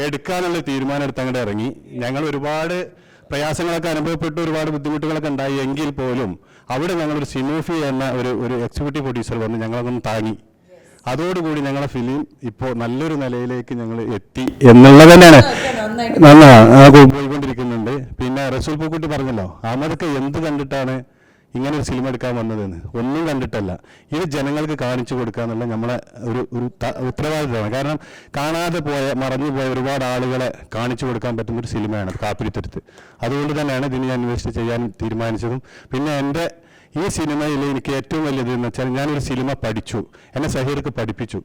എടുക്കാനുള്ള തീരുമാനം എടുത്ത് അങ്ങോട്ട് ഇറങ്ങി. ഞങ്ങൾ ഒരുപാട് പ്രയാസങ്ങളൊക്കെ അനുഭവപ്പെട്ടു, ഒരുപാട് ബുദ്ധിമുട്ടുകളൊക്കെ ഉണ്ടായി. എങ്കിൽ പോലും അവിടെ ഞങ്ങളൊരു സിമോഫി എന്ന ഒരു എക്സിക്യൂട്ടീവ് പ്രൊഡ്യൂസർ വന്ന് ഞങ്ങളൊന്ന് താങ്ങി. അതോടുകൂടി ഞങ്ങളെ ഫിലിം ഇപ്പോൾ നല്ലൊരു നിലയിലേക്ക് ഞങ്ങൾ എത്തി എന്നുള്ളത് തന്നെയാണ് പോയിക്കൊണ്ടിരിക്കുന്നുണ്ട്. പിന്നെ റസൂൽ പൂക്കുട്ടി പറഞ്ഞല്ലോ, അഹമ്മദൊക്കെ എന്ത് കണ്ടിട്ടാണ് ഇങ്ങനെ ഒരു സിനിമ എടുക്കാൻ വന്നതെന്ന്. ഒന്നും കണ്ടിട്ടല്ല, ഇത് ജനങ്ങൾക്ക് കാണിച്ചു കൊടുക്കുക എന്നുള്ള നമ്മളെ ഒരു ഉത്തരവാദിത്തമാണ്. കാരണം കാണാതെ മറഞ്ഞു പോയ ഒരുപാട് ആളുകളെ കാണിച്ചു കൊടുക്കാൻ പറ്റുന്നൊരു സിനിമയാണ് കാപ്പിരിത്തുരുത്ത്. അതുകൊണ്ട് തന്നെയാണ് ഇതിന് ഞാൻ ഇൻവെസ്റ്റ് ചെയ്യാൻ തീരുമാനിച്ചതും. പിന്നെ എൻ്റെ ഈ സിനിമയിൽ എനിക്ക് ഏറ്റവും വലിയതെന്ന് വെച്ചാൽ ഞാനൊരു സിനിമ പഠിച്ചു, എന്നെ സഹീർക്ക് പഠിപ്പിച്ചു.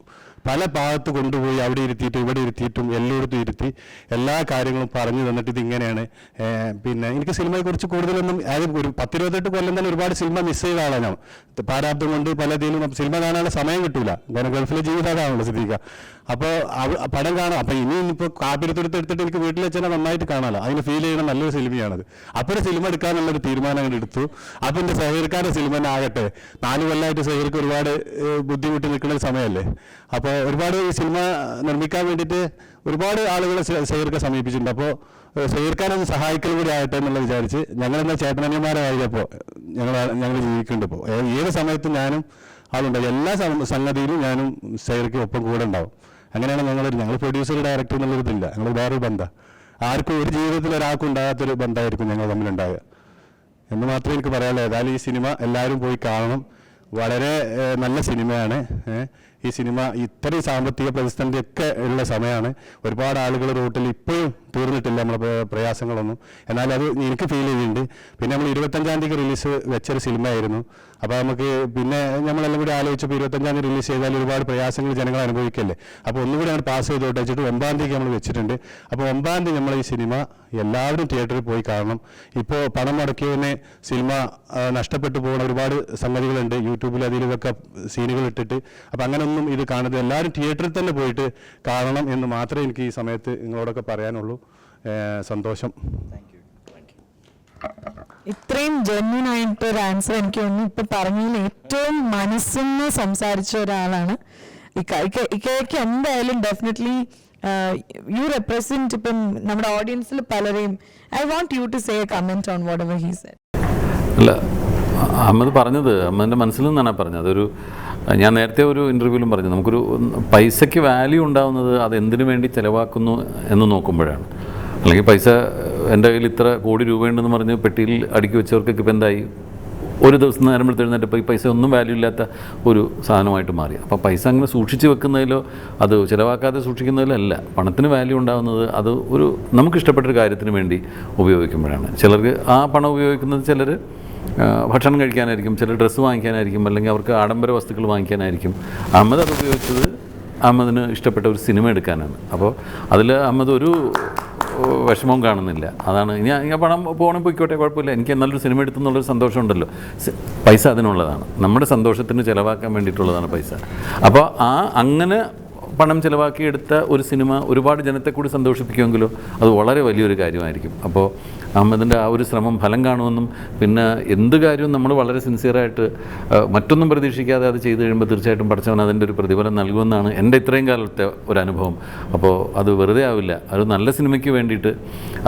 പല ഭാഗത്ത് കൊണ്ടുപോയി അവിടെ ഇരുത്തിയിട്ടും ഇവിടെ ഇരുത്തിയിട്ടും എല്ലായിടത്തും ഇരുത്തി എല്ലാ കാര്യങ്ങളും പറഞ്ഞു തന്നിട്ട് ഇതിങ്ങനെയാണ്. പിന്നെ എനിക്ക് സിനിമയെക്കുറിച്ച് കൂടുതലൊന്നും, അതായത് ഒരു 10-28 കൊല്ലം തന്നെ ഒരുപാട് സിനിമ മിസ് ചെയ്ത ആളാണ് ഞാൻ. പ്രാരാബ്ദം കൊണ്ട് പലതിലും സിനിമ കാണാനുള്ള സമയം കിട്ടൂല. കാരണം ഗൾഫിലെ ജീവിതമാണല്ലോ സിദ്ദീഖ. അപ്പോൾ പടം കാണാം. അപ്പോൾ ഇനിയിപ്പോൾ കാപ്പിരത്തെടുത്ത് എടുത്തിട്ട് എനിക്ക് വീട്ടിൽ വെച്ചാൽ നന്നായിട്ട് കാണാമല്ലോ, അതിന് ഫീൽ ചെയ്യുന്ന നല്ലൊരു സിനിമയാണത്. അപ്പോൾ ഒരു സിനിമ എടുക്കാനുള്ളൊരു തീരുമാനം അങ്ങോട്ട് എടുത്തു. അപ്പോൾ എൻ്റെ സഹീർക്കാരുടെ സിനിമ തന്നെ ആകട്ടെ. 4 കൊല്ലമായിട്ട് സഹീർക്ക് ഒരുപാട് ബുദ്ധിമുട്ടി നിൽക്കുന്ന ഒരു സമയമല്ലേ. അപ്പോൾ ഒരുപാട് ഈ സിനിമ നിർമ്മിക്കാൻ വേണ്ടിയിട്ട് ഒരുപാട് ആളുകളെ സഹീർക്ക സമീപിച്ചിട്ടുണ്ട്. അപ്പോൾ സഹീർക്കാനൊന്ന് സഹായിക്കൽ കൂടി ആകട്ടെ എന്നുള്ള വിചാരിച്ച് ഞങ്ങളെന്താ ചേട്ടനന്യന്മാരായപ്പോൾ ഞങ്ങൾ ജീവിക്കുന്നുണ്ട്. ഇപ്പോൾ ഏത് സമയത്തും ഞാനും ആളുണ്ടാവും. എല്ലാ സംഗതിയിലും ഞാനും സഹീർക്ക് ഒപ്പം കൂടെ ഉണ്ടാവും. അങ്ങനെയാണ് ഞങ്ങൾ പ്രൊഡ്യൂസർ ഡയറക്ടർ എന്നുള്ളൊരിതില്ല. ഞങ്ങൾ വേറൊരു ബന്ധം, ആർക്കും ഒരു ജീവിതത്തിൽ ഒരാൾക്കും ഉണ്ടാകാത്തൊരു ബന്ധമായിരിക്കും ഞങ്ങൾ തമ്മിലുണ്ടാവുക എന്ന് മാത്രമേ എനിക്ക് പറയാനുള്ളൂ. ഏതായാലും ഈ സിനിമ എല്ലാവരും പോയി കാണണം. വളരെ നല്ല സിനിമയാണ്. ഈ സിനിമ ഇത്രയും സാമ്പത്തിക പ്രതിസന്ധിയൊക്കെ ഉള്ള സമയമാണ്. ഒരുപാട് ആളുകൾ റൂട്ടിൽ ഇപ്പോഴും തീർന്നിട്ടില്ല നമ്മളെ പ്രയാസങ്ങളൊന്നും. എന്നാൽ അത് എനിക്ക് ഫീൽ ചെയ്യുന്നുണ്ട്. പിന്നെ നമ്മൾ 25-ാം തീയതി റിലീസ് വെച്ചൊരു സിനിമയായിരുന്നു. അപ്പോൾ നമുക്ക് പിന്നെ നമ്മളെല്ലാം കൂടി ആലോചിച്ചപ്പോൾ 25-ാം തീയതി റിലീസ് ചെയ്താൽ ഒരുപാട് പ്രയാസങ്ങൾ ജനങ്ങൾ അനുഭവിക്കല്ലേ. അപ്പോൾ ഒന്നുകൂടി ഞങ്ങൾ പാസ് ചെയ്തോട്ട് വെച്ചിട്ട് 9-ാം തീയതിക്ക് നമ്മൾ വെച്ചിട്ടുണ്ട്. അപ്പോൾ 9-ാം തീയതി നമ്മൾ ഈ സിനിമ എല്ലാവരും തിയേറ്ററിൽ പോയി കാണണം. ഇപ്പോൾ പണം മുടക്കിയതിന് സിനിമ നഷ്ടപ്പെട്ടു പോകുന്ന ഒരുപാട് സംഗതികളുണ്ട്. യൂട്യൂബിൽ അതിലൊക്കെ സീനുകൾ ഇട്ടിട്ട്. അപ്പോൾ അങ്ങനെയൊന്നും ഇത് കാണരുത്. എല്ലാവരും തിയേറ്ററിൽ തന്നെ പോയിട്ട് കാണണം എന്ന് മാത്രമേ എനിക്ക് ഈ സമയത്ത് നിങ്ങളോടൊക്കെ പറയാനുള്ളൂ. സന്തോഷം. ഇത്രയും ജെന്യൂൻ ആയിട്ടൊരു ആൻസർ എനിക്ക് തോന്നുന്നു ഇപ്പൊ പറഞ്ഞതിൽ ഏറ്റവും മനസ്സിന്ന് സംസാരിച്ച ഒരാളാണ് ഇക്കയ്ക്ക്. എന്തായാലും ഡെഫിനറ്റ്ലി യു റെപ്രസെന്റ് ഇപ്പം നമ്മുടെ ഓഡിയൻസിൽ പലരെയും. I want you to say a comment on whatever he said. അല്ല, അഹമ്മദ് പറഞ്ഞത് അഹമ്മദിൻ്റെ മനസ്സിൽ നിന്നാണ് പറഞ്ഞത്. അതൊരു ഞാൻ നേരത്തെ ഒരു ഇൻ്റർവ്യൂവിലും പറഞ്ഞു, നമുക്കൊരു പൈസയ്ക്ക് വാല്യൂ ഉണ്ടാകുന്നത് അത് എന്തിനു വേണ്ടി ചിലവാക്കുന്നു എന്ന് നോക്കുമ്പോഴാണ്. അല്ലെങ്കിൽ പൈസ എൻ്റെ കയ്യിൽ ഇത്ര കോടി രൂപയുണ്ടെന്ന് പറഞ്ഞ് പെട്ടിയിൽ അടുക്കി വെച്ചവർക്കൊക്കെ ഇപ്പം എന്തായി, ഒരു ദിവസം നേരം എഴുന്നേറ്റപ്പോൾ ഈ പൈസ ഒന്നും വാല്യൂ ഇല്ലാത്ത ഒരു സാധനമായിട്ട് മാറി. അപ്പോൾ പൈസ അങ്ങനെ സൂക്ഷിച്ച് വെക്കുന്നതിലോ അത് ചിലവാക്കാതെ സൂക്ഷിക്കുന്നതിലോ അല്ല. പണത്തിന് വാല്യൂ ഉണ്ടാകുന്നത് അത് ഒരു നമുക്കിഷ്ടപ്പെട്ടൊരു കാര്യത്തിന് വേണ്ടി ഉപയോഗിക്കുമ്പോഴാണ്. ചിലർക്ക് ആ പണം ഉപയോഗിക്കുന്നത് ചിലർ ഭക്ഷണം കഴിക്കാനായിരിക്കും, ചിലർ ഡ്രസ്സ് വാങ്ങിക്കാനായിരിക്കും, അല്ലെങ്കിൽ അവർക്ക് ആഡംബര വസ്തുക്കൾ വാങ്ങിക്കാനായിരിക്കും. അഹമ്മദ് അത് ഉപയോഗിച്ചത് അഹമ്മദിന് ഇഷ്ടപ്പെട്ട ഒരു സിനിമ എടുക്കാനാണ്. അപ്പോൾ അതിൽ അഹമ്മദ് ഒരു വിഷമവും കാണുന്നില്ല. അതാണ് ഞാൻ പണം പോകണം പോയിക്കോട്ടെ, കുഴപ്പമില്ല, എനിക്ക് നല്ലൊരു സിനിമ എടുത്തെന്നുള്ളൊരു സന്തോഷമുണ്ടല്ലോ. പൈസ അതിനുള്ളതാണ്, നമ്മുടെ സന്തോഷത്തിന് ചിലവാക്കാൻ വേണ്ടിയിട്ടുള്ളതാണ് പൈസ. അപ്പോൾ അങ്ങനെ പണം ചിലവാക്കിയെടുത്ത ഒരു സിനിമ ഒരുപാട് ജനത്തെ കൂടി സന്തോഷിപ്പിക്കുമെങ്കിലോ അത് വളരെ വലിയൊരു കാര്യമായിരിക്കും. അപ്പോൾ അഹമ്മദിൻ്റെ ആ ഒരു ശ്രമം ഫലം കാണുമെന്നും, പിന്നെ എന്ത് കാര്യവും നമ്മൾ വളരെ സിൻസിയറായിട്ട് മറ്റൊന്നും പ്രതീക്ഷിക്കാതെ അത് ചെയ്ത് കഴിയുമ്പോൾ തീർച്ചയായിട്ടും പഠിച്ചവൻ അതിൻ്റെ ഒരു പ്രതിഫലം നൽകുമെന്നാണ് എൻ്റെ ഇത്രയും കാലത്തെ ഒരു അനുഭവം. അപ്പോൾ അത് വെറുതെ ആവില്ല, അത് നല്ല സിനിമയ്ക്ക് വേണ്ടിയിട്ട്,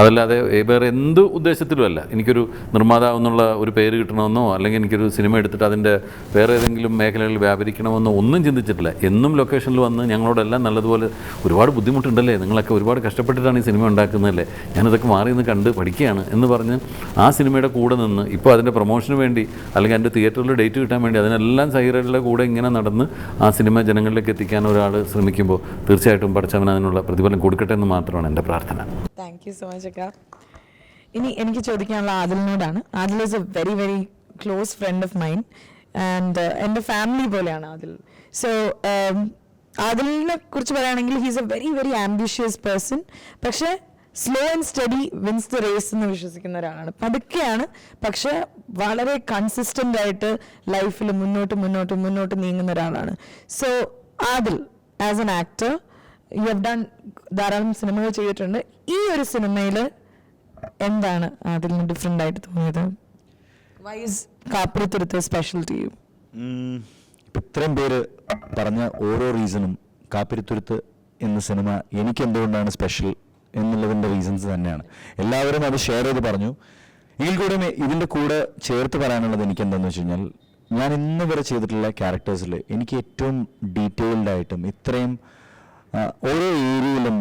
അതല്ലാതെ വേറെ എന്ത് ഉദ്ദേശത്തിലും അല്ല. എനിക്കൊരു നിർമ്മാതാവ് എന്നുള്ള ഒരു പേര് കിട്ടണമെന്നോ, അല്ലെങ്കിൽ എനിക്കൊരു സിനിമ എടുത്തിട്ട് അതിൻ്റെ വേറെ ഏതെങ്കിലും മേഖലകളിൽ വ്യാപരിക്കണമെന്നോ ഒന്നും ചിന്തിച്ചിട്ടില്ല. എന്നും ലൊക്കേഷനിൽ വന്ന് ഞങ്ങളോട് ജനങ്ങളോടെല്ലാം നല്ലതുപോലെ ഒരുപാട് ബുദ്ധിമുട്ടുണ്ടല്ലേ, നിങ്ങളൊക്കെ ഒരുപാട് കഷ്ടപ്പെട്ടിട്ടാണ് ഈ സിനിമ ഉണ്ടാക്കുന്നതല്ലേ, ഞാനതൊക്കെ മാറി നിന്ന് കണ്ട് പഠിക്കുകയാണ് എന്ന് പറഞ്ഞ് ആ സിനിമയുടെ കൂടെ നിന്ന് ഇപ്പോൾ അതിൻ്റെ പ്രൊമോഷന് വേണ്ടി അല്ലെങ്കിൽ അതിൻ്റെ തിയേറ്ററിൽ ഡേറ്റ് കിട്ടാൻ വേണ്ടി അതിനെല്ലാം സഹീറയുടെ കൂടെ ഇങ്ങനെ നടന്ന് ആ സിനിമ ജനങ്ങളിലേക്ക് എത്തിക്കാൻ ഒരാൾ ശ്രമിക്കുമ്പോൾ തീർച്ചയായിട്ടും പഠിച്ചവൻ അതിനുള്ള പ്രതിഫലം കൊടുക്കട്ടെ എന്ന് മാത്രമാണ് എൻ്റെ പ്രാർത്ഥന. താങ്ക് യു സോ മച്ച് അക്ക. ഇനി എനിക്ക് ചോദിക്കാനുള്ള ആദിലിനോടാണ്. Adil is a very very close friend of mine and എൻ്റെ ഫാമിലി പോലെയാണ് ആദിൽ. സോ ആദിലിനെ കുറിച്ച് പറയുകയാണെങ്കിൽ he's a very very ambitious person. പക്ഷേ slow and steady wins the race എന്ന് വിശ്വസിക്കുന്ന ഒരാളാണ്. പതുക്കെയാണ് പക്ഷെ വളരെ കൺസിസ്റ്റൻ്റ് ആയിട്ട് ലൈഫിൽ മുന്നോട്ട് നീങ്ങുന്ന ഒരാളാണ്. So Adil as an actor you have done ധാരാളം സിനിമകൾ ചെയ്തിട്ടുണ്ട്. ഈ ഒരു സിനിമയിൽ എന്താണ് അതിന് ഡിഫറെൻ്റ് ആയിട്ട് തോന്നിയത്? Why is Kappirithuruthu special to you? ഇപ്പം ഇത്രയും പേര് പറഞ്ഞ ഓരോ റീസണും കാപ്പിരിത്തുരുത്ത് എന്ന സിനിമ എനിക്ക് എന്തുകൊണ്ടാണ് സ്പെഷ്യൽ എന്നുള്ളതിൻ്റെ റീസൺസ് തന്നെയാണ്. എല്ലാവരും അത് ഷെയർ ചെയ്ത് പറഞ്ഞു. എങ്കിൽ കൂടെ ഇതിൻ്റെ കൂടെ ചേർത്ത് പറയാനുള്ളത് എനിക്ക് എന്താണെന്ന് വെച്ച് കഴിഞ്ഞാൽ, ഞാൻ ഇന്ന് വരെ ചെയ്തിട്ടുള്ള ക്യാരക്ടേഴ്സിൽ എനിക്ക് ഏറ്റവും ഡീറ്റെയിൽഡ് ആയിട്ടും ഇത്രയും ഓരോ ഏരിയയിലും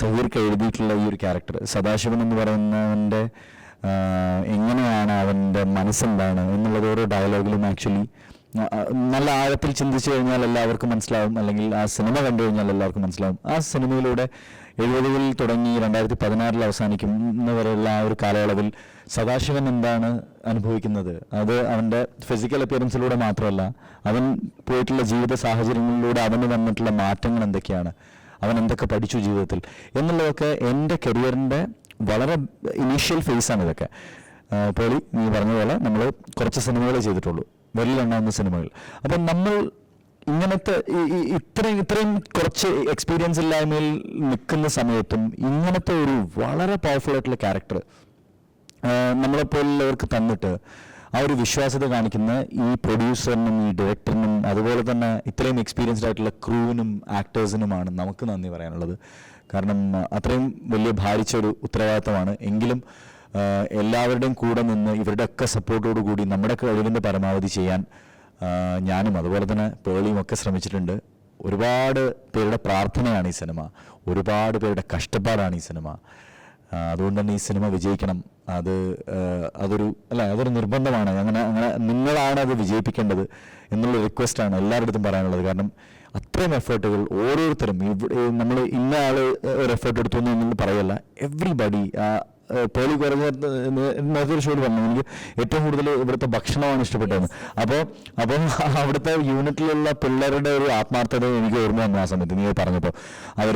സഹീർക്ക് എഴുതിയിട്ടുള്ള ഈ ഒരു ക്യാരക്ടർ സദാശിവൻ എന്ന് പറയുന്നവൻ്റെ എങ്ങനെയാണ് അവൻ്റെ മനസ്സെന്താണ് എന്നുള്ളത് ഓരോ ഡയലോഗിലും ആക്ച്വലി നല്ല ആഴത്തിൽ ചിന്തിച്ചു കഴിഞ്ഞാൽ എല്ലാവർക്കും മനസ്സിലാവും, അല്ലെങ്കിൽ ആ സിനിമ കണ്ടു കഴിഞ്ഞാൽ എല്ലാവർക്കും മനസ്സിലാവും. ആ സിനിമയിലൂടെ 70-കളിൽ തുടങ്ങി 2016 അവസാനിക്കുന്ന വരെയുള്ള ആ ഒരു കാലയളവിൽ സദാശിവൻ എന്താണ് അനുഭവിക്കുന്നത്, അത് അവൻ്റെ ഫിസിക്കൽ അപ്പിയറൻസിലൂടെ മാത്രമല്ല, അവൻ പോയിട്ടുള്ള ജീവിത സാഹചര്യങ്ങളിലൂടെ അവന് വന്നിട്ടുള്ള മാറ്റങ്ങൾ എന്തൊക്കെയാണ്, അവൻ എന്തൊക്കെ പഠിച്ചു ജീവിതത്തിൽ എന്നുള്ളതൊക്കെ എൻ്റെ കരിയറിൻ്റെ വളരെ ഇനീഷ്യൽ ഫേസാണ് ഇതൊക്കെ. പോളി നീ പറഞ്ഞ പോലെ നമ്മൾ കുറച്ച് സിനിമകളെ ചെയ്തിട്ടുള്ളൂ, വെളിയിലെണ്ണാവുന്ന സിനിമകൾ. അപ്പം നമ്മൾ ഇങ്ങനത്തെ ഇത്രയും കുറച്ച് എക്സ്പീരിയൻസ് ഇല്ലായ്മയിൽ നിൽക്കുന്ന സമയത്തും ഇങ്ങനത്തെ ഒരു വളരെ പവർഫുൾ ആയിട്ടുള്ള ക്യാരക്ടർ നമ്മളെപ്പോലുള്ളവർക്ക് തന്നിട്ട് ആ ഒരു വിശ്വാസ്യത കാണിക്കുന്ന ഈ പ്രൊഡ്യൂസറിനും ഈ ഡയറക്ടറിനും അതുപോലെ തന്നെ ഇത്രയും എക്സ്പീരിയൻസ്ഡ് ആയിട്ടുള്ള ക്രൂവിനും ആക്ടേഴ്സിനുമാണ് നമുക്ക് നന്ദി പറയാനുള്ളത്. കാരണം അത്രയും വലിയ ഭാരിച്ച ഒരു ഉത്തരവാദിത്തമാണ്. എങ്കിലും എല്ലാവരുടെയും കൂടെ നിന്ന് ഇവരുടെയൊക്കെ സപ്പോർട്ടോടു കൂടി നമ്മുടെ കഴിവിൻ്റെ പരമാവധി ചെയ്യാൻ ഞാനും അതുപോലെ തന്നെ പേളിയും ഒക്കെ ശ്രമിച്ചിട്ടുണ്ട്. ഒരുപാട് പേരുടെ പ്രാർത്ഥനയാണ് ഈ സിനിമ, ഒരുപാട് പേരുടെ കഷ്ടപ്പാടാണ് ഈ സിനിമ. അതുകൊണ്ട് തന്നെ ഈ സിനിമ വിജയിക്കണം, അതൊരു നിർബന്ധമാണ്. അങ്ങനെ നിങ്ങളാണ് അത് വിജയിപ്പിക്കേണ്ടത് എന്നുള്ള റിക്വസ്റ്റാണ് എല്ലാവരുടെ അടുത്തും പറയാനുള്ളത്. കാരണം അത്രയും എഫേർട്ടുകൾ ഓരോരുത്തരും നമ്മൾ ഇന്ന ആൾ ഒരു എഫേർട്ട് എടുത്തു എന്നൊന്നും പറയല്ല, എവ്രിബഡി. പേളി കുറഞ്ഞ നേരത്തെ ഒരു ഷോയിൽ പറഞ്ഞു എനിക്ക് ഏറ്റവും കൂടുതൽ ഇവിടുത്തെ ഭക്ഷണമാണ് ഇഷ്ടപ്പെട്ടതെന്ന്. അപ്പം അവിടുത്തെ യൂണിറ്റിലുള്ള പിള്ളേരുടെ ഒരു ആത്മാർത്ഥത എനിക്ക് ഓർമ്മ വന്നു ആ സമയത്ത് നീ പറഞ്ഞപ്പോൾ. അവർ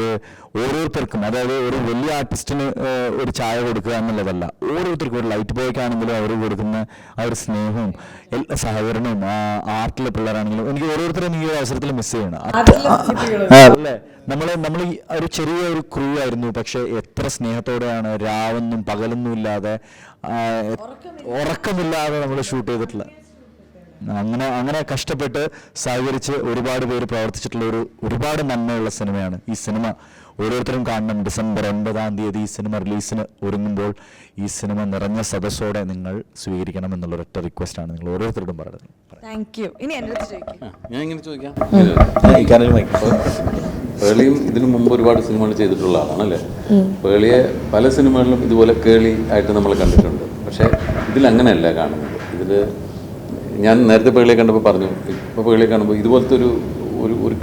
ഓരോരുത്തർക്കും, അതായത് ഒരു വലിയ ആർട്ടിസ്റ്റിന് ഒരു ചായ കൊടുക്കുക എന്നുള്ളതല്ല, ഓരോരുത്തർക്കും ഒരു ലൈറ്റ് ബോയ്ക്കാണെങ്കിലും അവർ കൊടുക്കുന്ന ആ ഒരു സ്നേഹവും എല്ലാ സഹകരണവും ആർട്ടിലെ പിള്ളേരാണെങ്കിലും എനിക്ക് ഓരോരുത്തരും ഈ അവസരത്തിൽ മിസ് ചെയ്യണം. അല്ലേ, നമ്മൾ ഈ ഒരു ചെറിയ ഒരു ക്രൂ ആയിരുന്നു, പക്ഷെ എത്ര സ്നേഹത്തോടെയാണ് രാവൊന്നും പകലൊന്നും ഇല്ലാതെ ഉറക്കമില്ലാതെ നമ്മൾ ഷൂട്ട് ചെയ്തിട്ടുള്ള. അങ്ങനെ കഷ്ടപ്പെട്ട് സഹകരിച്ച് ഒരുപാട് പേര് പ്രവർത്തിച്ചിട്ടുള്ള ഒരുപാട് നന്മയുള്ള സിനിമയാണ് ഈ സിനിമ. ഓരോരുത്തരും കാണണം. ഡിസംബർ 9 ഈ സിനിമ റിലീസിന് ഒരുങ്ങുമ്പോൾ ഈ സിനിമ നിറഞ്ഞ സദസ്സോടെ നിങ്ങൾ സ്വീകരിക്കണം എന്നുള്ള ഒരൊറ്റ റിക്വസ്റ്റാണ് നിങ്ങൾ ഓരോരുത്തരോടും പറയുന്നത്. Thank you. ഇനി എൻ്റെ അടുത്ത് ചോദിക്കാം. ഞാൻ ഇങ്ങനെ ചോദിക്കാം. പേളിയും ഇതിനു മുമ്പ് ഒരുപാട് സിനിമകൾ ചെയ്തിട്ടുള്ള ആളാണല്ലേ. പേളിയെ പല സിനിമകളിലും ഇതുപോലെ കേളി ആയിട്ട് നമ്മൾ കണ്ടിട്ടുണ്ട്. പക്ഷേ ഇതിലങ്ങനെയല്ല കാണുന്നത്. ഇതിൽ ഞാൻ നേരത്തെ പേളിയെ കണ്ടപ്പോൾ പറഞ്ഞു, ഇപ്പോൾ പേളിയെ കാണുമ്പോൾ ഇതുപോലത്തെ ഒരു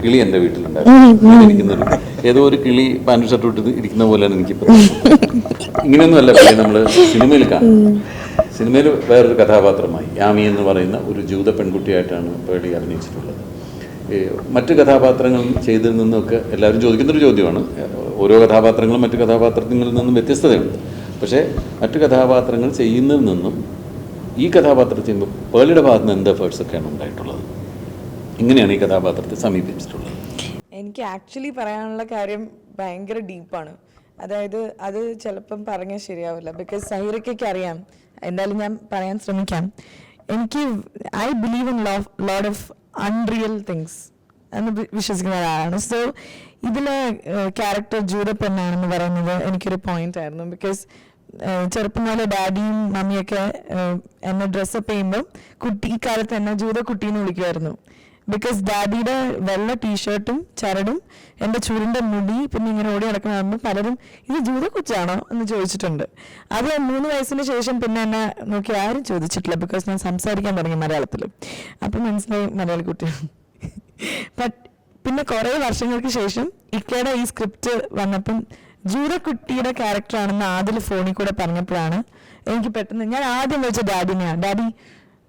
കിളി എൻ്റെ വീട്ടിലുണ്ടായിരുന്നു. ഇരിക്കുന്നൊരു ഏതോ ഒരു കിളി പാൻറ് ഷർട്ട് ഇട്ട് ഇരിക്കുന്ന പോലെയാണ് എനിക്കിപ്പോൾ. ഇങ്ങനെയൊന്നും അല്ല പേളി നമ്മൾ സിനിമയിൽ കാണുന്നത്. സിനിമയിൽ വേറൊരു കഥാപാത്രമായി യാമി എന്ന് പറയുന്ന ഒരു ജൂത പെൺകുട്ടിയായിട്ടാണ് പേളി അഭിനയിച്ചിട്ടുള്ളത്. മറ്റ് കഥാപാത്രങ്ങൾ ചെയ്തതിൽ നിന്നൊക്കെ എല്ലാവരും ചോദിക്കുന്നൊരു ചോദ്യമാണ്. ഓരോ കഥാപാത്രങ്ങളും മറ്റ് കഥാപാത്രങ്ങളിൽ നിന്നും വ്യത്യസ്തതയുണ്ട്. പക്ഷേ മറ്റ് കഥാപാത്രങ്ങൾ ചെയ്യുന്നതിൽ നിന്നും ഈ കഥാപാത്രം ചെയ്യുമ്പോൾ പേളിയുടെ ഭാഗത്ത് നിന്ന് എന്ത് എഫേർട്സൊക്കെയാണ് ഉണ്ടായിട്ടുള്ളത്? ഇങ്ങനെയാണ് ഈ കഥാപാത്രത്തെ സമീപിച്ചിട്ടുള്ളത്. എനിക്ക് ആക്ച്വലി പറയാനുള്ള കാര്യം ഭയങ്കര ഡീപ്പാണ്. അതായത് അത് ചിലപ്പം പറഞ്ഞാൽ ശരിയാവില്ല. ബിക്കോസ് സഹീറയ്ക്കൊക്കെ അറിയാം. എന്തായാലും ഞാൻ പറയാൻ ശ്രമിക്കാം. എനിക്ക് I believe in lot of unreal things എന്ന് വിശ്വസിക്കുന്ന ഒരാളാണ്. സോ ഇതിലെ ക്യാരക്ടർ ജൂതപ്പെണ്ണാണെന്ന് പറയുന്നത് എനിക്കൊരു പോയിന്റ് ആയിരുന്നു. ബിക്കോസ് ചെറുപ്പം മുതലേ ഡാഡിയും മമ്മിയൊക്കെ എന്നെ ഡ്രസ്സപ്പ് ചെയ്യുമ്പോൾ ഈ കാലത്ത് എന്നെ ജൂതക്കുട്ടി എന്ന് വിളിക്കുമായിരുന്നു. ബിക്കോസ് ഡാഡിയുടെ വെള്ള ടീഷർട്ടും ചരടും എൻ്റെ ചുരുണ്ട മുടി പിന്നെ ഇങ്ങനെ ഓടി നടക്കുന്ന കാണുമ്പോൾ പലരും ഇത് ജൂത കൊച്ചാണോ എന്ന് ചോദിച്ചിട്ടുണ്ട്. അത് 3 വയസ്സിന് ശേഷം പിന്നെ എന്നെ നോക്കി ആരും ചോദിച്ചിട്ടില്ല, ബിക്കോസ് ഞാൻ സംസാരിക്കാൻ തുടങ്ങി മലയാളത്തിൽ. അപ്പം മനസ്സിലായി മലയാളി കുട്ടിയാണ്. ബട്ട് പിന്നെ കുറേ വർഷങ്ങൾക്ക് ശേഷം ഇക്കയുടെ ഈ സ്ക്രിപ്റ്റ് വന്നപ്പം ജൂതക്കുട്ടിയുടെ ക്യാരക്ടറാണെന്ന് ആദിൽ ഫോണിൽ കൂടെ പറഞ്ഞപ്പോഴാണ് എനിക്ക് പെട്ടെന്ന്, ഞാൻ ആദ്യം വിളിച്ച ഡാഡിനെയാണ്, ഡാഡി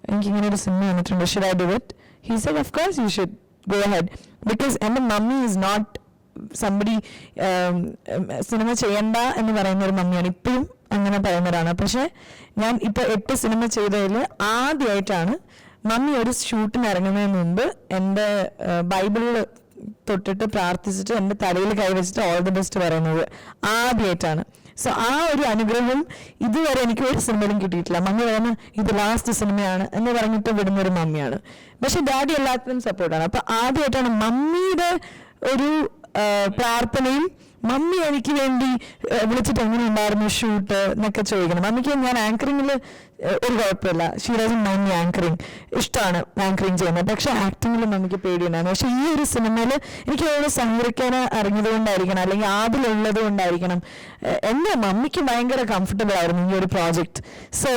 എനിക്കിങ്ങനെ ഒരു സിനിമ വന്നിട്ടുണ്ട്, should I do it? He said of course you should go ahead. Because എൻ്റെ mummy is not somebody cinema ചെയ്യണ്ട എന്ന് പറയുന്ന ഒരു മമ്മിയാണ്, ഇപ്പോഴും അങ്ങനെ പറയുന്നവരാണ്. പക്ഷേ ഞാൻ ഇപ്പോൾ 8 സിനിമ ചെയ്തതിൽ ആദ്യമായിട്ടാണ് മമ്മി ഒരു ഷൂട്ടിന് ഇറങ്ങുന്നതിന് മുമ്പ് എൻ്റെ ബൈബിളിൽ തൊട്ടിട്ട് പ്രാർത്ഥിച്ചിട്ട് എൻ്റെ തലയിൽ കൈവച്ചിട്ട് ഓൾ ദി ബെസ്റ്റ് പറയുന്നത് ആദ്യമായിട്ടാണ്. സോ ആ ഒരു അനുഗ്രഹം ഇതുവരെ എനിക്ക് ഒരു സിനിമയിലും കിട്ടിയിട്ടില്ല. മമ്മി പറയുന്നത് ഇത് ലാസ്റ്റ് സിനിമയാണ് എന്ന് പറഞ്ഞിട്ട് വിടുന്ന ഒരു മമ്മിയാണ്. പക്ഷെ ഡാഡി എല്ലാത്തിനും സപ്പോർട്ടാണ്. അപ്പൊ ആദ്യമായിട്ടാണ് മമ്മിയുടെ ഒരു പ്രാർത്ഥനയും, മമ്മി എനിക്ക് വേണ്ടി വിളിച്ചിട്ട് എങ്ങനെ ഉണ്ടായിരുന്നു ഷൂട്ട് എന്നൊക്കെ ചോദിക്കണം. മമ്മിക്ക് ഞാൻ ആങ്കറിങ്ങിൽ ഒരു കുഴപ്പമില്ല, she doesn't mind me anchoring, ഇഷ്ടമാണ് ആങ്കറിങ് ചെയ്യുന്നത്. പക്ഷെ ആക്ടിങ്ങിൽ മമ്മിക്ക് പേടിയുണ്ടായിരുന്നു. പക്ഷെ ഈ ഒരു സിനിമയിൽ എനിക്ക് തോന്നുന്നു സംഗ്രഹിക്കാൻ അറിഞ്ഞത് കൊണ്ടായിരിക്കണം, അല്ലെങ്കിൽ ആദിലുള്ളത് കൊണ്ടായിരിക്കണം, എൻ്റെ മമ്മിക്ക് ഭയങ്കര കംഫർട്ടബിൾ ആയിരുന്നു ഈ ഒരു പ്രോജക്റ്റ്. സോ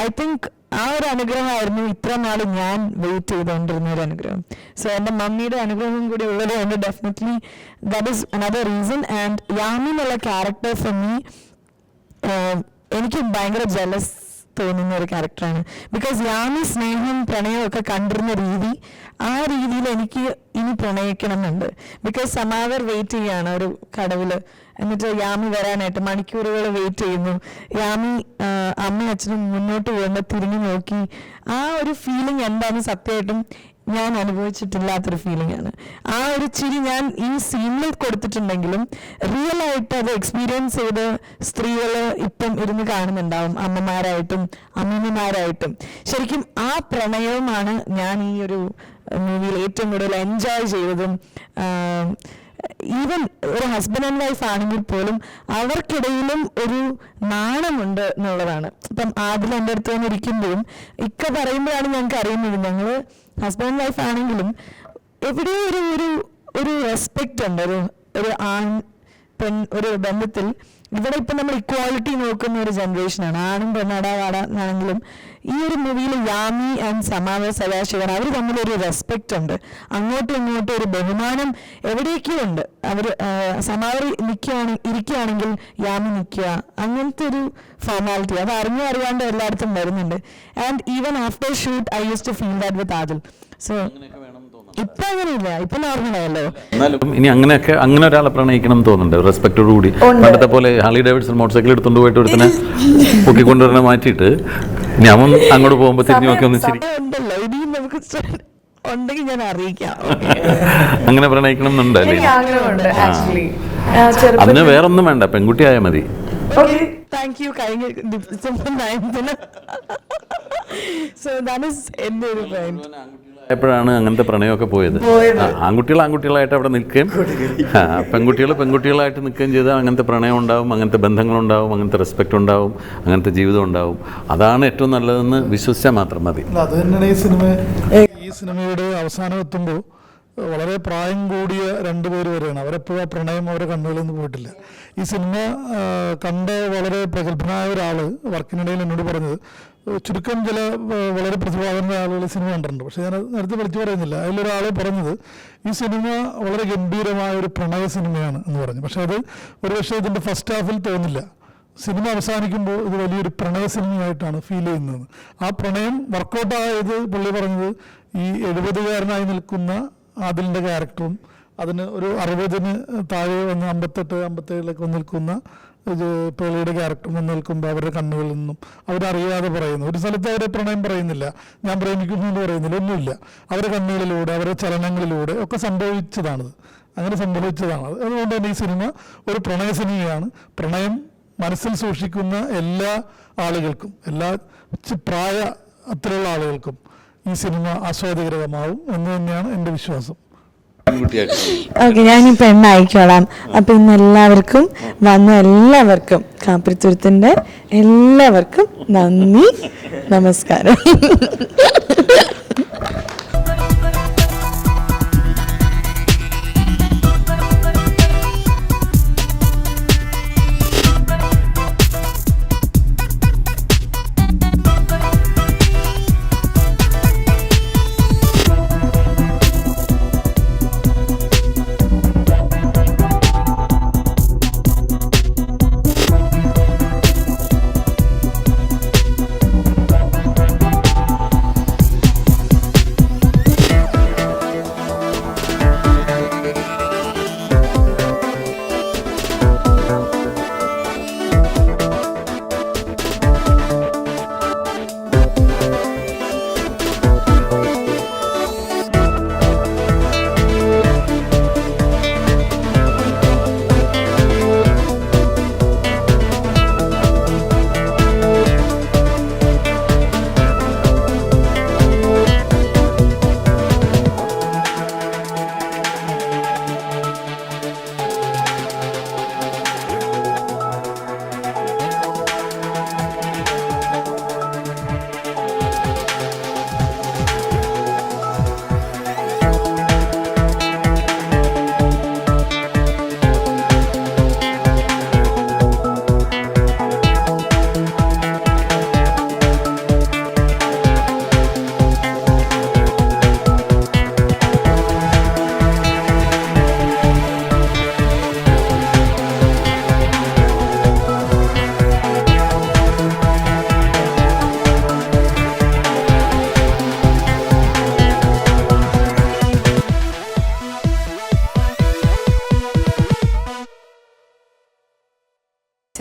ഐ തിങ്ക് ആ ഒരു അനുഗ്രഹമായിരുന്നു ഇത്ര നാൾ ഞാൻ വെയിറ്റ് ചെയ്തുകൊണ്ടിരുന്ന ഒരു അനുഗ്രഹം. സോ എൻ്റെ മമ്മിയുടെ അനുഗ്രഹം കൂടി ഉള്ളത് കൊണ്ട് definitely that is another reason. And Yami എന്നുള്ള ക്യാരക്ടർ ഫോർ മീ എനിക്ക് ഭയങ്കര ജലസ് തോന്നുന്ന ഒരു ക്യാരക്ടറാണ്. ബിക്കോസ് യാമി സ്നേഹം പ്രണയവും ഒക്കെ കണ്ടിരുന്ന രീതി, ആ രീതിയിൽ എനിക്ക് ഇനി പ്രണയിക്കണം എന്നുണ്ട്. ബിക്കോസ് സമാവർ വെയിറ്റ് ചെയ്യുകയാണ് ഒരു കടവിൽ, എന്നിട്ട് യാമി വരാനായിട്ട് മണിക്കൂറുകൾ വെയിറ്റ് ചെയ്യുന്നു. യാമി അമ്മയും അച്ഛനും മുന്നോട്ട് പോകുമ്പോൾ തിരിഞ്ഞു നോക്കി, ആ ഒരു ഫീലിംഗ് എന്താണെന്ന് സത്യമായിട്ടും ഞാൻ അനുഭവിച്ചിട്ടില്ലാത്തൊരു ഫീലിംഗ് ആണ്. ആ ഒരു ചിരി ഞാൻ ഈ സീനിൽ കൊടുത്തിട്ടുണ്ടെങ്കിലും റിയൽ ആയിട്ട് അത് എക്സ്പീരിയൻസ് ചെയ്ത് സ്ത്രീകൾ ഇപ്പം ഇരുന്ന് കാണുന്നുണ്ടാവും, അമ്മമാരായിട്ടും അമ്മൂമ്മമാരായിട്ടും. ശരിക്കും ആ പ്രണയവുമാണ് ഞാൻ ഈ ഒരു മൂവിയിൽ ഏറ്റവും കൂടുതൽ എൻജോയ് ചെയ്തതും. ഈവൻ ഒരു ഹസ്ബൻഡ് ആൻഡ് വൈഫ് ആണെങ്കിൽ പോലും അവർക്കിടയിലും ഒരു നാണമുണ്ട് എന്നുള്ളതാണ്. ഇപ്പം ആദ്യം എൻ്റെ അടുത്ത് വന്നിരിക്കുമ്പോഴും ഇക്ക പറയുമ്പോഴാണ് ഞങ്ങൾക്ക് അറിയുന്നത്, ഞങ്ങൾ ഹസ്ബൻഡ് ആൻഡ് വൈഫ് ആണെങ്കിലും എവിടെയോ ഒരു റെസ്പെക്റ്റ് ഉണ്ട്, ഒരു ആൺ പെൺ ഒരു ബന്ധത്തിൽ. ഇവിടെ ഇപ്പം നമ്മൾ ഇക്വാളിറ്റി നോക്കുന്ന ഒരു ജനറേഷനാണ്, ആണും പെണ്ണാടാവാടാണെങ്കിലും ഈ ഒരു മൂവിയിൽ യാമി ആൻഡ് സമാവ സദാശിവൻ അവർ തമ്മിലൊരു റെസ്പെക്റ്റ് ഉണ്ട്, അങ്ങോട്ടും ഇങ്ങോട്ടും ഒരു ബഹുമാനം എവിടേക്കോ ഉണ്ട്. അവർ സമാവർ ഇരിക്കുകയാണെങ്കിൽ യാമി നിൽക്കുക, അങ്ങനത്തെ ഒരു ഫോർമാലിറ്റി അത് അറിയാണ്ട് എല്ലായിടത്തും വരുന്നുണ്ട്. And even after shoot I use to feel that with Adil. So ഇപ്പൊ അങ്ങനെയില്ല, ഇപ്പൊ നോർമലായല്ലോ. എന്നാലും ഇനി അങ്ങനെ ഒരാളെ പ്രണയിക്കണം എന്ന് തോന്നുന്നുണ്ട്, റെസ്പെക്റ്റോട് കൂടി. പണ്ടത്തെ പോലെ ഹാർലി ഡേവിഡ്സൺ മോട്ടോർ സൈക്കിൾ എടുത്തുകൊണ്ട് പോയിട്ട് ഒരുത്തനെ പൊക്കിക്കൊണ്ടുവരണ മാറ്റിയിട്ട് ഞാൻ അങ്ങോട്ട് പോകുമ്പോൾ തിരിഞ്ഞു നോക്കി ഒന്ന് ശരി ഉണ്ടല്ലോ, ഇനിയും നമുക്ക് ഉണ്ടെങ്കിൽ ഞാൻ അറിയിക്കാം. അങ്ങനെ പ്രണയിക്കണം എന്നുണ്ടല്ലേ? ആഗ്രഹമുണ്ട് ആക്ച്വലി. അതിന് വേറൊന്നും വേണ്ട, പെൺകുട്ടിയായാൽ മതി. Thank you. കഴിഞ്ഞ December 9th so that is എൻ്റെ ഒരു പോയിന്റ്. എപ്പോഴാണ് അങ്ങനത്തെ പ്രണയമൊക്കെ പോയത്? ആൺകുട്ടികളായിട്ട് അവിടെ നിൽക്കുകയും പെൺകുട്ടികളായിട്ട് നിൽക്കുകയും ചെയ്താൽ അങ്ങനത്തെ പ്രണയം ഉണ്ടാവും, അങ്ങനത്തെ ബന്ധങ്ങളുണ്ടാവും, അങ്ങനത്തെ റെസ്പെക്റ്റ് ഉണ്ടാവും, അങ്ങനത്തെ ജീവിതം ഉണ്ടാവും. അതാണ് ഏറ്റവും നല്ലതെന്ന് വിശ്വസിച്ചാൽ മാത്രം മതി. അത് തന്നെയാണ് ഈ സിനിമയുടെ അവസാനം എത്തുമ്പോൾ വളരെ പ്രായം കൂടിയ 2 പേര് വരെയാണ്. അവരെപ്പോഴും ആ പ്രണയം അവരുടെ കണ്ണുകളിൽ നിന്ന് പോയിട്ടില്ല. ഈ സിനിമ കണ്ട വളരെ പ്രഗത്ഭനായ ഒരാൾ വർക്കിനിടയിൽ എന്നോട് പറഞ്ഞത്, ചുരുക്കം ചില വളരെ പ്രതിഭാതമായ ആളുകൾ സിനിമ കണ്ടിട്ടുണ്ട്, പക്ഷേ ഞാൻ നേരത്തെ വിളിച്ചു പറയുന്നില്ല. അതിലൊരാൾ പറഞ്ഞത് ഈ സിനിമ വളരെ ഗംഭീരമായ ഒരു പ്രണയ സിനിമയാണ് എന്ന് പറഞ്ഞു. പക്ഷേ അത് ഒരുപക്ഷെ ഇതിൻ്റെ ഫസ്റ്റ് ഹാഫിൽ തോന്നില്ല. സിനിമ അവസാനിക്കുമ്പോൾ ഇത് വലിയൊരു പ്രണയ സിനിമയായിട്ടാണ് ഫീൽ ചെയ്യുന്നത്. ആ പ്രണയം വർക്കൗട്ടായത് പുള്ളി പറഞ്ഞത് ഈ 70-കാരനായി നിൽക്കുന്ന ആദിലിൻ്റെ ക്യാരക്ടറും അതിന് ഒരു 60-ന് താഴെ വന്ന് 58-57 നിൽക്കുന്ന പേളിയുടെ ക്യാരക്ടറും വന്ന് നിൽക്കുമ്പോൾ അവരുടെ കണ്ണുകളിൽ നിന്നും അവരറിയാതെ പറയുന്നു. ഒരു സ്ഥലത്ത് അവരെ പ്രണയം പറയുന്നില്ല, ഞാൻ പ്രേമിക്കുന്നു എന്ന് പറയുന്നില്ല, ഒന്നുമില്ല. അവരുടെ കണ്ണുകളിലൂടെ അവരുടെ ചലനങ്ങളിലൂടെ ഒക്കെ സംഭവിച്ചതാണത്, അങ്ങനെ സംഭവിച്ചതാണത്. അതുകൊണ്ട് തന്നെ ഈ സിനിമ ഒരു പ്രണയ സിനിമയാണ്. പ്രണയം മനസ്സിൽ സൂക്ഷിക്കുന്ന എല്ലാ ആളുകൾക്കും, എല്ലാ പ്രായ അത്രയുള്ള ആളുകൾക്കും ഈ സിനിമ ആസ്വാദകരമാവും എന്ന് തന്നെയാണ് എൻ്റെ വിശ്വാസം. ഓക്കെ, ഞാനിപ്പോൾ എണ്ണ അയക്കോളാം. അപ്പം ഇന്ന് എല്ലാവർക്കും കാപ്പിരിത്തുരുത്തിൻ്റെ എല്ലാവർക്കും നന്ദി, നമസ്കാരം.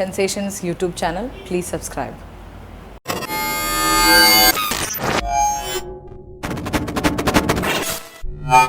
Sensations YouTube channel. Please subscribe.